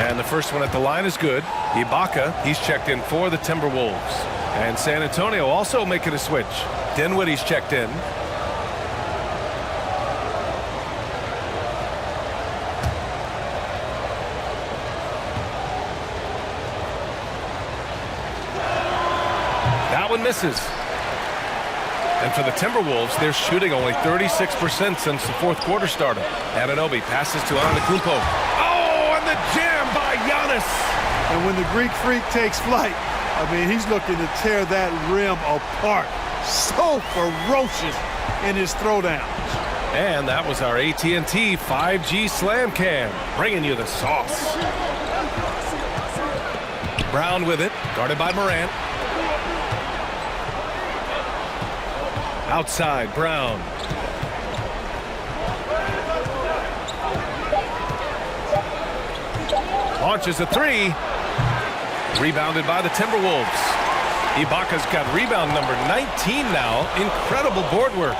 And the first one at the line is good. Ibaka, he's checked in for the Timberwolves. And San Antonio also making a switch. Dinwiddie's checked in. That one misses. And for the Timberwolves, they're shooting only 36% since the fourth quarter started. Anunoby passes to Antetokounmpo. Oh, and the jam by Giannis. And when the Greek Freak takes flight, I mean, he's looking to tear that rim apart. So ferocious in his throwdowns. And that was our AT&T 5G Slam Cam, bringing you the sauce. Brown with it, guarded by Morant. Outside, Brown. Launches a 3. Rebounded by the Timberwolves. Ibaka's got rebound number 19 now. Incredible board work.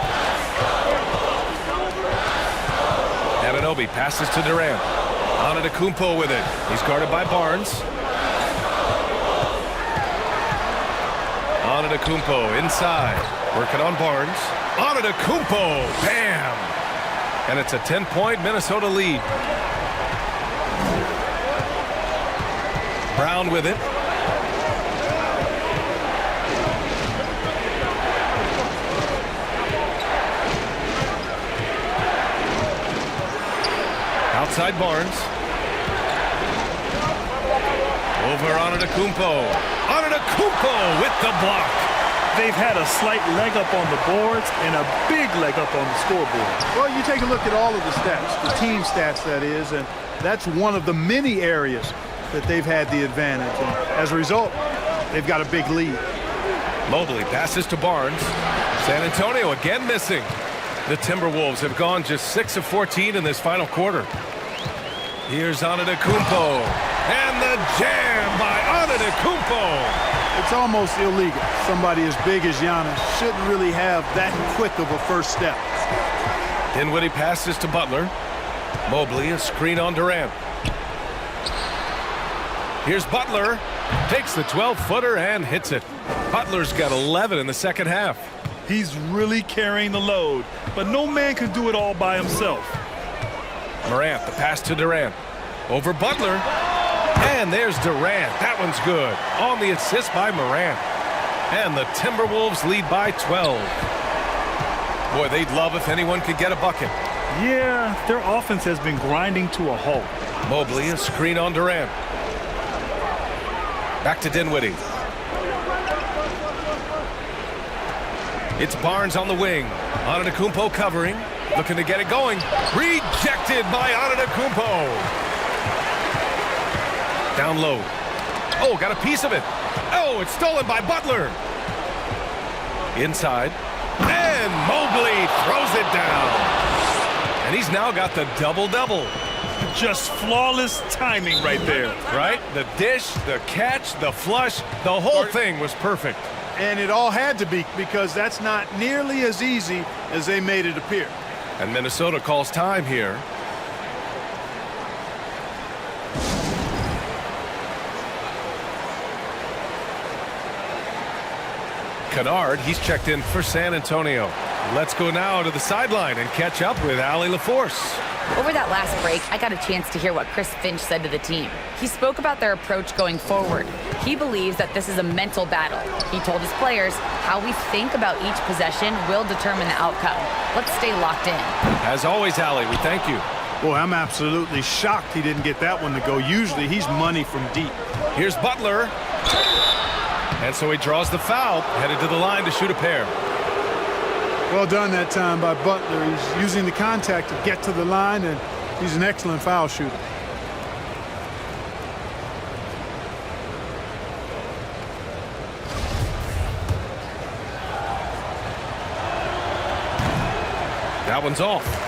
Anunoby passes to Durant. Antetokounmpo with it. He's guarded by Barnes. Antetokounmpo inside. Working on Barnes. Antetokounmpo. Bam! And it's a 10-point Minnesota lead. Brown with it. Outside Barnes. Over Antetokounmpo. Antetokounmpo with the block. They've had a slight leg up on the boards and a big leg up on the scoreboard. Well, you take a look at all of the stats, the team stats, that is, and that's one of the many areas that they've had the advantage. And as a result, they've got a big lead. Mobley passes to Barnes. San Antonio again missing. The Timberwolves have gone just 6 of 14 in this final quarter. Here's Antetokounmpo. And the jam by Antetokounmpo. It's almost illegal. Somebody as big as Giannis shouldn't really have that quick of a first step. Dinwiddie passes to Butler. Mobley, a screen on Durant. Here's Butler. Takes the 12-footer and hits it. Butler's got 11 in the second half. He's really carrying the load, but no man can do it all by himself. Morant, the pass to Durant. Over Butler. And there's Durant. That one's good. On the assist by Morant. And the Timberwolves lead by 12. Boy, they'd love if anyone could get a bucket. Yeah, their offense has been grinding to a halt. Mobley, a screen on Durant. Back to Dinwiddie. It's Barnes on the wing. Antetokounmpo covering. Looking to get it going. Rejected by Antetokounmpo. Down low. Oh, got a piece of it. Oh, it's stolen by Butler. Inside. And Mobley throws it down. And he's now got the double-double. Just flawless timing right there. Right? The dish, the catch, the flush, the whole thing was perfect. And it all had to be, because that's not nearly as easy as they made it appear. And Minnesota calls time here. Kennard, he's checked in for San Antonio. Let's go now to the sideline and catch up with Allie LaForce. Over that last break, I got a chance to hear what Chris Finch said to the team. He spoke about their approach going forward. He believes that this is a mental battle. He told his players how we think about each possession will determine the outcome. Let's stay locked in. As always, Allie, we thank you. Boy, I'm absolutely shocked he didn't get that one to go. Usually he's money from deep. Here's Butler. And so he draws the foul, headed to the line to shoot a pair. Well done that time by Butler. He's using the contact to get to the line, and he's an excellent foul shooter. That one's off.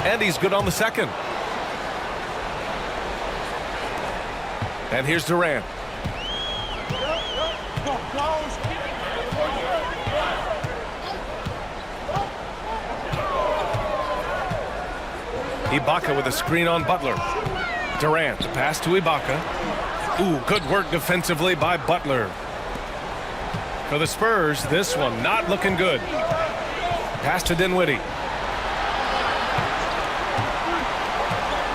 And he's good on the second. And here's Durant. Ibaka with a screen on Butler. Durant, the pass to Ibaka. Ooh, good work defensively by Butler. For the Spurs, this one not looking good. Pass to Dinwiddie.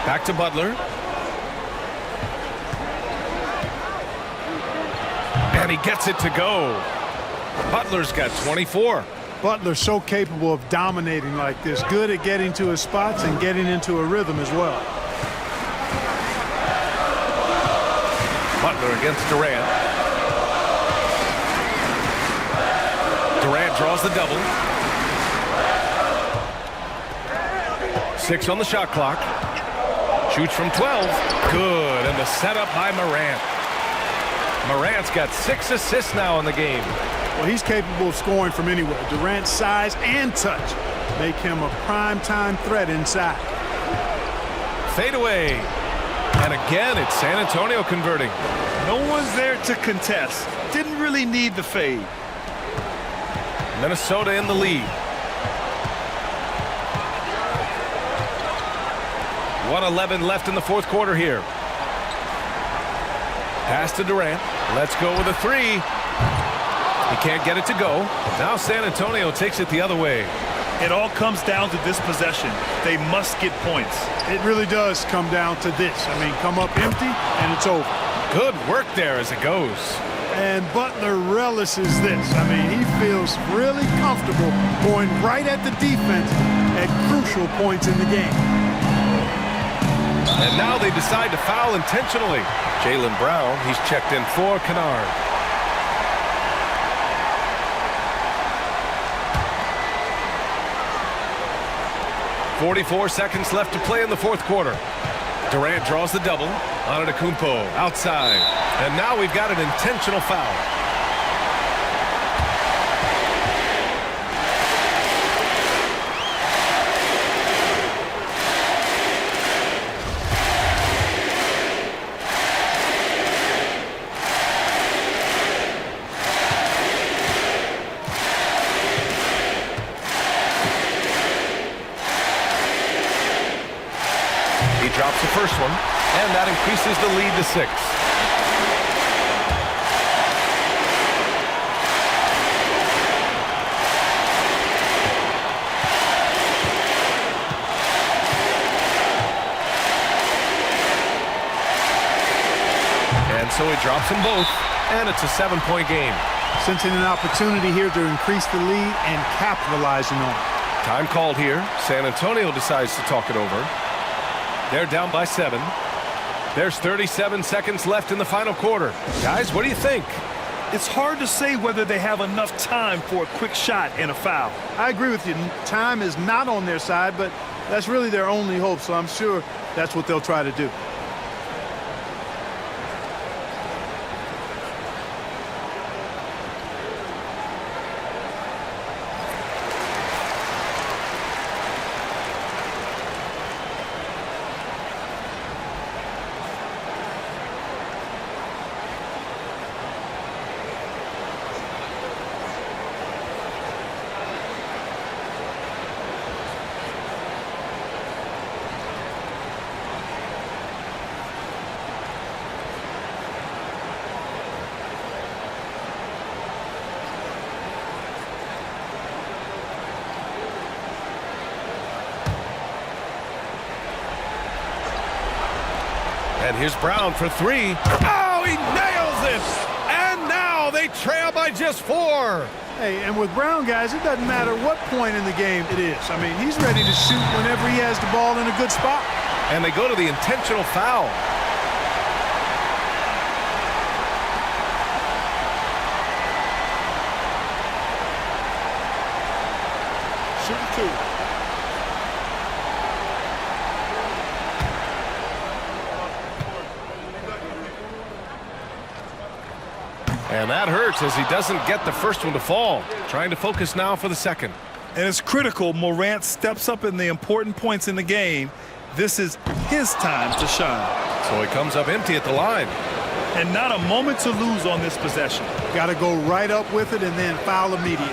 Back to Butler. And he gets it to go. Butler's got 24. Butler's so capable of dominating like this. Good at getting to his spots and getting into a rhythm as well. Butler against Durant. Durant draws the double. 6 on the shot clock. Shoots from 12. Good. And the setup by Morant. Morant's got 6 assists now in the game. Well, he's capable of scoring from anywhere. Durant's size and touch make him a prime-time threat inside. Fade away. And again, it's San Antonio converting. No one's there to contest. Didn't really need the fade. Minnesota in the lead. 1:11 left in the fourth quarter here. Pass to Durant. Let's go with a three. He can't get it to go. Now San Antonio takes it the other way. It all comes down to this possession. They must get points. It really does come down to this. I mean, come up empty, and it's over. Good work there as it goes. And Butler relishes this. I mean, he feels really comfortable going right at the defense at crucial points in the game. And now they decide to foul intentionally. Jaylen Brown, he's checked in for Kennard. .44 seconds left to play in the fourth quarter. Durant draws the double. Antetokounmpo outside. And now we've got an intentional foul. Drops the first one, and that increases the lead to 6. And so he drops them both, and it's a 7-point game. Sensing an opportunity here to increase the lead and capitalizing on it. Time called here. San Antonio decides to talk it over. They're down by 7. There's 37 seconds left in the final quarter. Guys, what do you think? It's hard to say whether they have enough time for a quick shot and a foul. I agree with you. Time is not on their side, but that's really their only hope, so I'm sure that's what they'll try to do. And here's Brown for 3. Oh, he nails it! And now they trail by just 4. Hey, and with Brown, guys, it doesn't matter what point in the game it is. I mean, he's ready to shoot whenever he has the ball in a good spot. And they go to the intentional foul. Shooting 2. And that hurts as he doesn't get the first one to fall. Trying to focus now for the second. And it's critical Morant steps up in the important points in the game. This is his time to shine. So he comes up empty at the line. And not a moment to lose on this possession. Got to go right up with it and then foul immediately.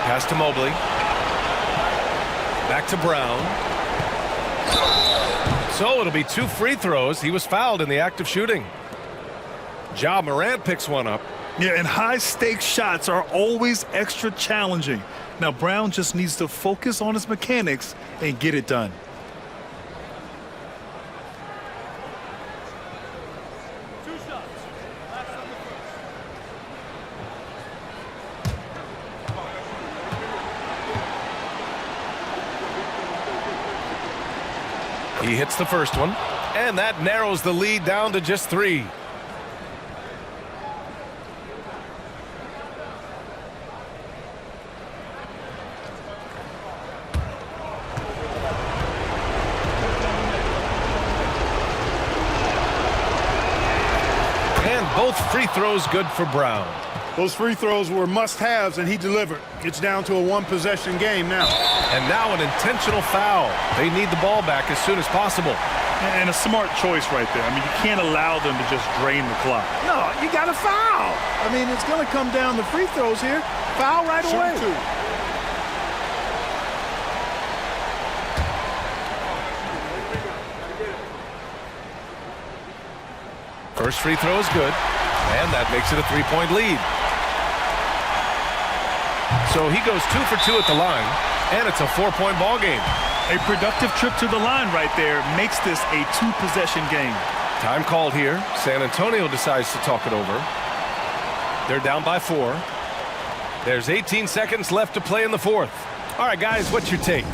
Pass to Mobley. Back to Brown. So it'll be 2 free throws. He was fouled in the act of shooting. Ja Morant picks one up. Yeah, and high-stakes shots are always extra challenging. Now, Brown just needs to focus on his mechanics and get it done. He hits the first one, and that narrows the lead down to just 3. Both free throws good for Brown. Those free throws were must-haves, and he delivered. It's down to a one-possession game now. And now an intentional foul. They need the ball back as soon as possible. And a smart choice right there. I mean, you can't allow them to just drain the clock. No, you got to foul. I mean, it's going to come down to free throws here. Foul right away. Shoot 2. First free throw is good, and that makes it a 3-point lead. So he goes 2 for 2 at the line, and it's a 4-point ball game. A productive trip to the line right there makes this a 2-possession game. Time called here. San Antonio decides to talk it over. They're down by 4. There's 18 seconds left to play in the 4th. All right, guys, what's your take?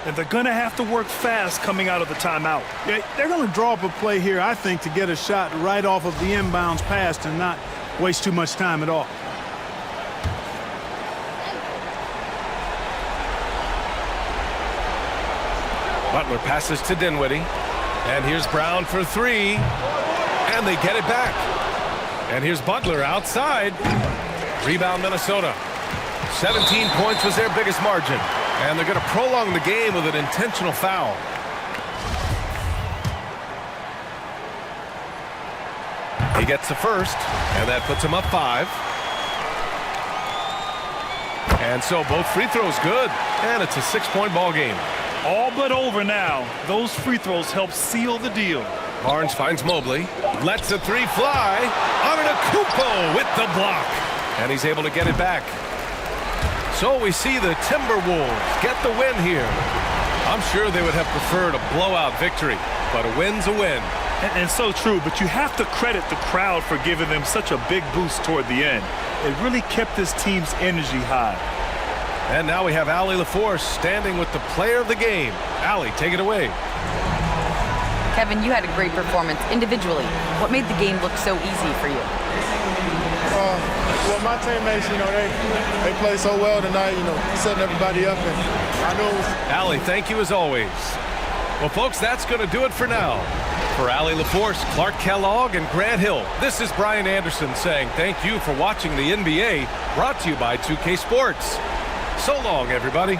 And they're going to have to work fast coming out of the timeout. Yeah, they're going to draw up a play here, I think, to get a shot right off of the inbounds pass and not waste too much time at all. Butler passes to Dinwiddie. And here's Brown for 3. And they get it back. And here's Butler outside. Rebound Minnesota. 17 points was their biggest margin. And they're going to prolong the game with an intentional foul. He gets the first, and that puts him up 5. And so both free throws good, and it's a 6-point ball game. All but over now. Those free throws help seal the deal. Barnes finds Mobley, lets the 3 fly. Antetokounmpo with the block, and he's able to get it back. So we see the Timberwolves get the win here. I'm sure they would have preferred a blowout victory, but a win's a win. And so true, but you have to credit the crowd for giving them such a big boost toward the end. It really kept this team's energy high. And now we have Allie LaForce standing with the player of the game. Allie, take it away. Kevin, you had a great performance individually. What made the game look so easy for you? Well, my teammates, they played so well tonight, setting everybody up, and I know it was... Allie, thank you as always. Well, folks, that's going to do it for now. For Allie LaForce, Clark Kellogg, and Grant Hill, this is Brian Anderson saying thank you for watching the NBA, brought to you by 2K Sports. So long, everybody.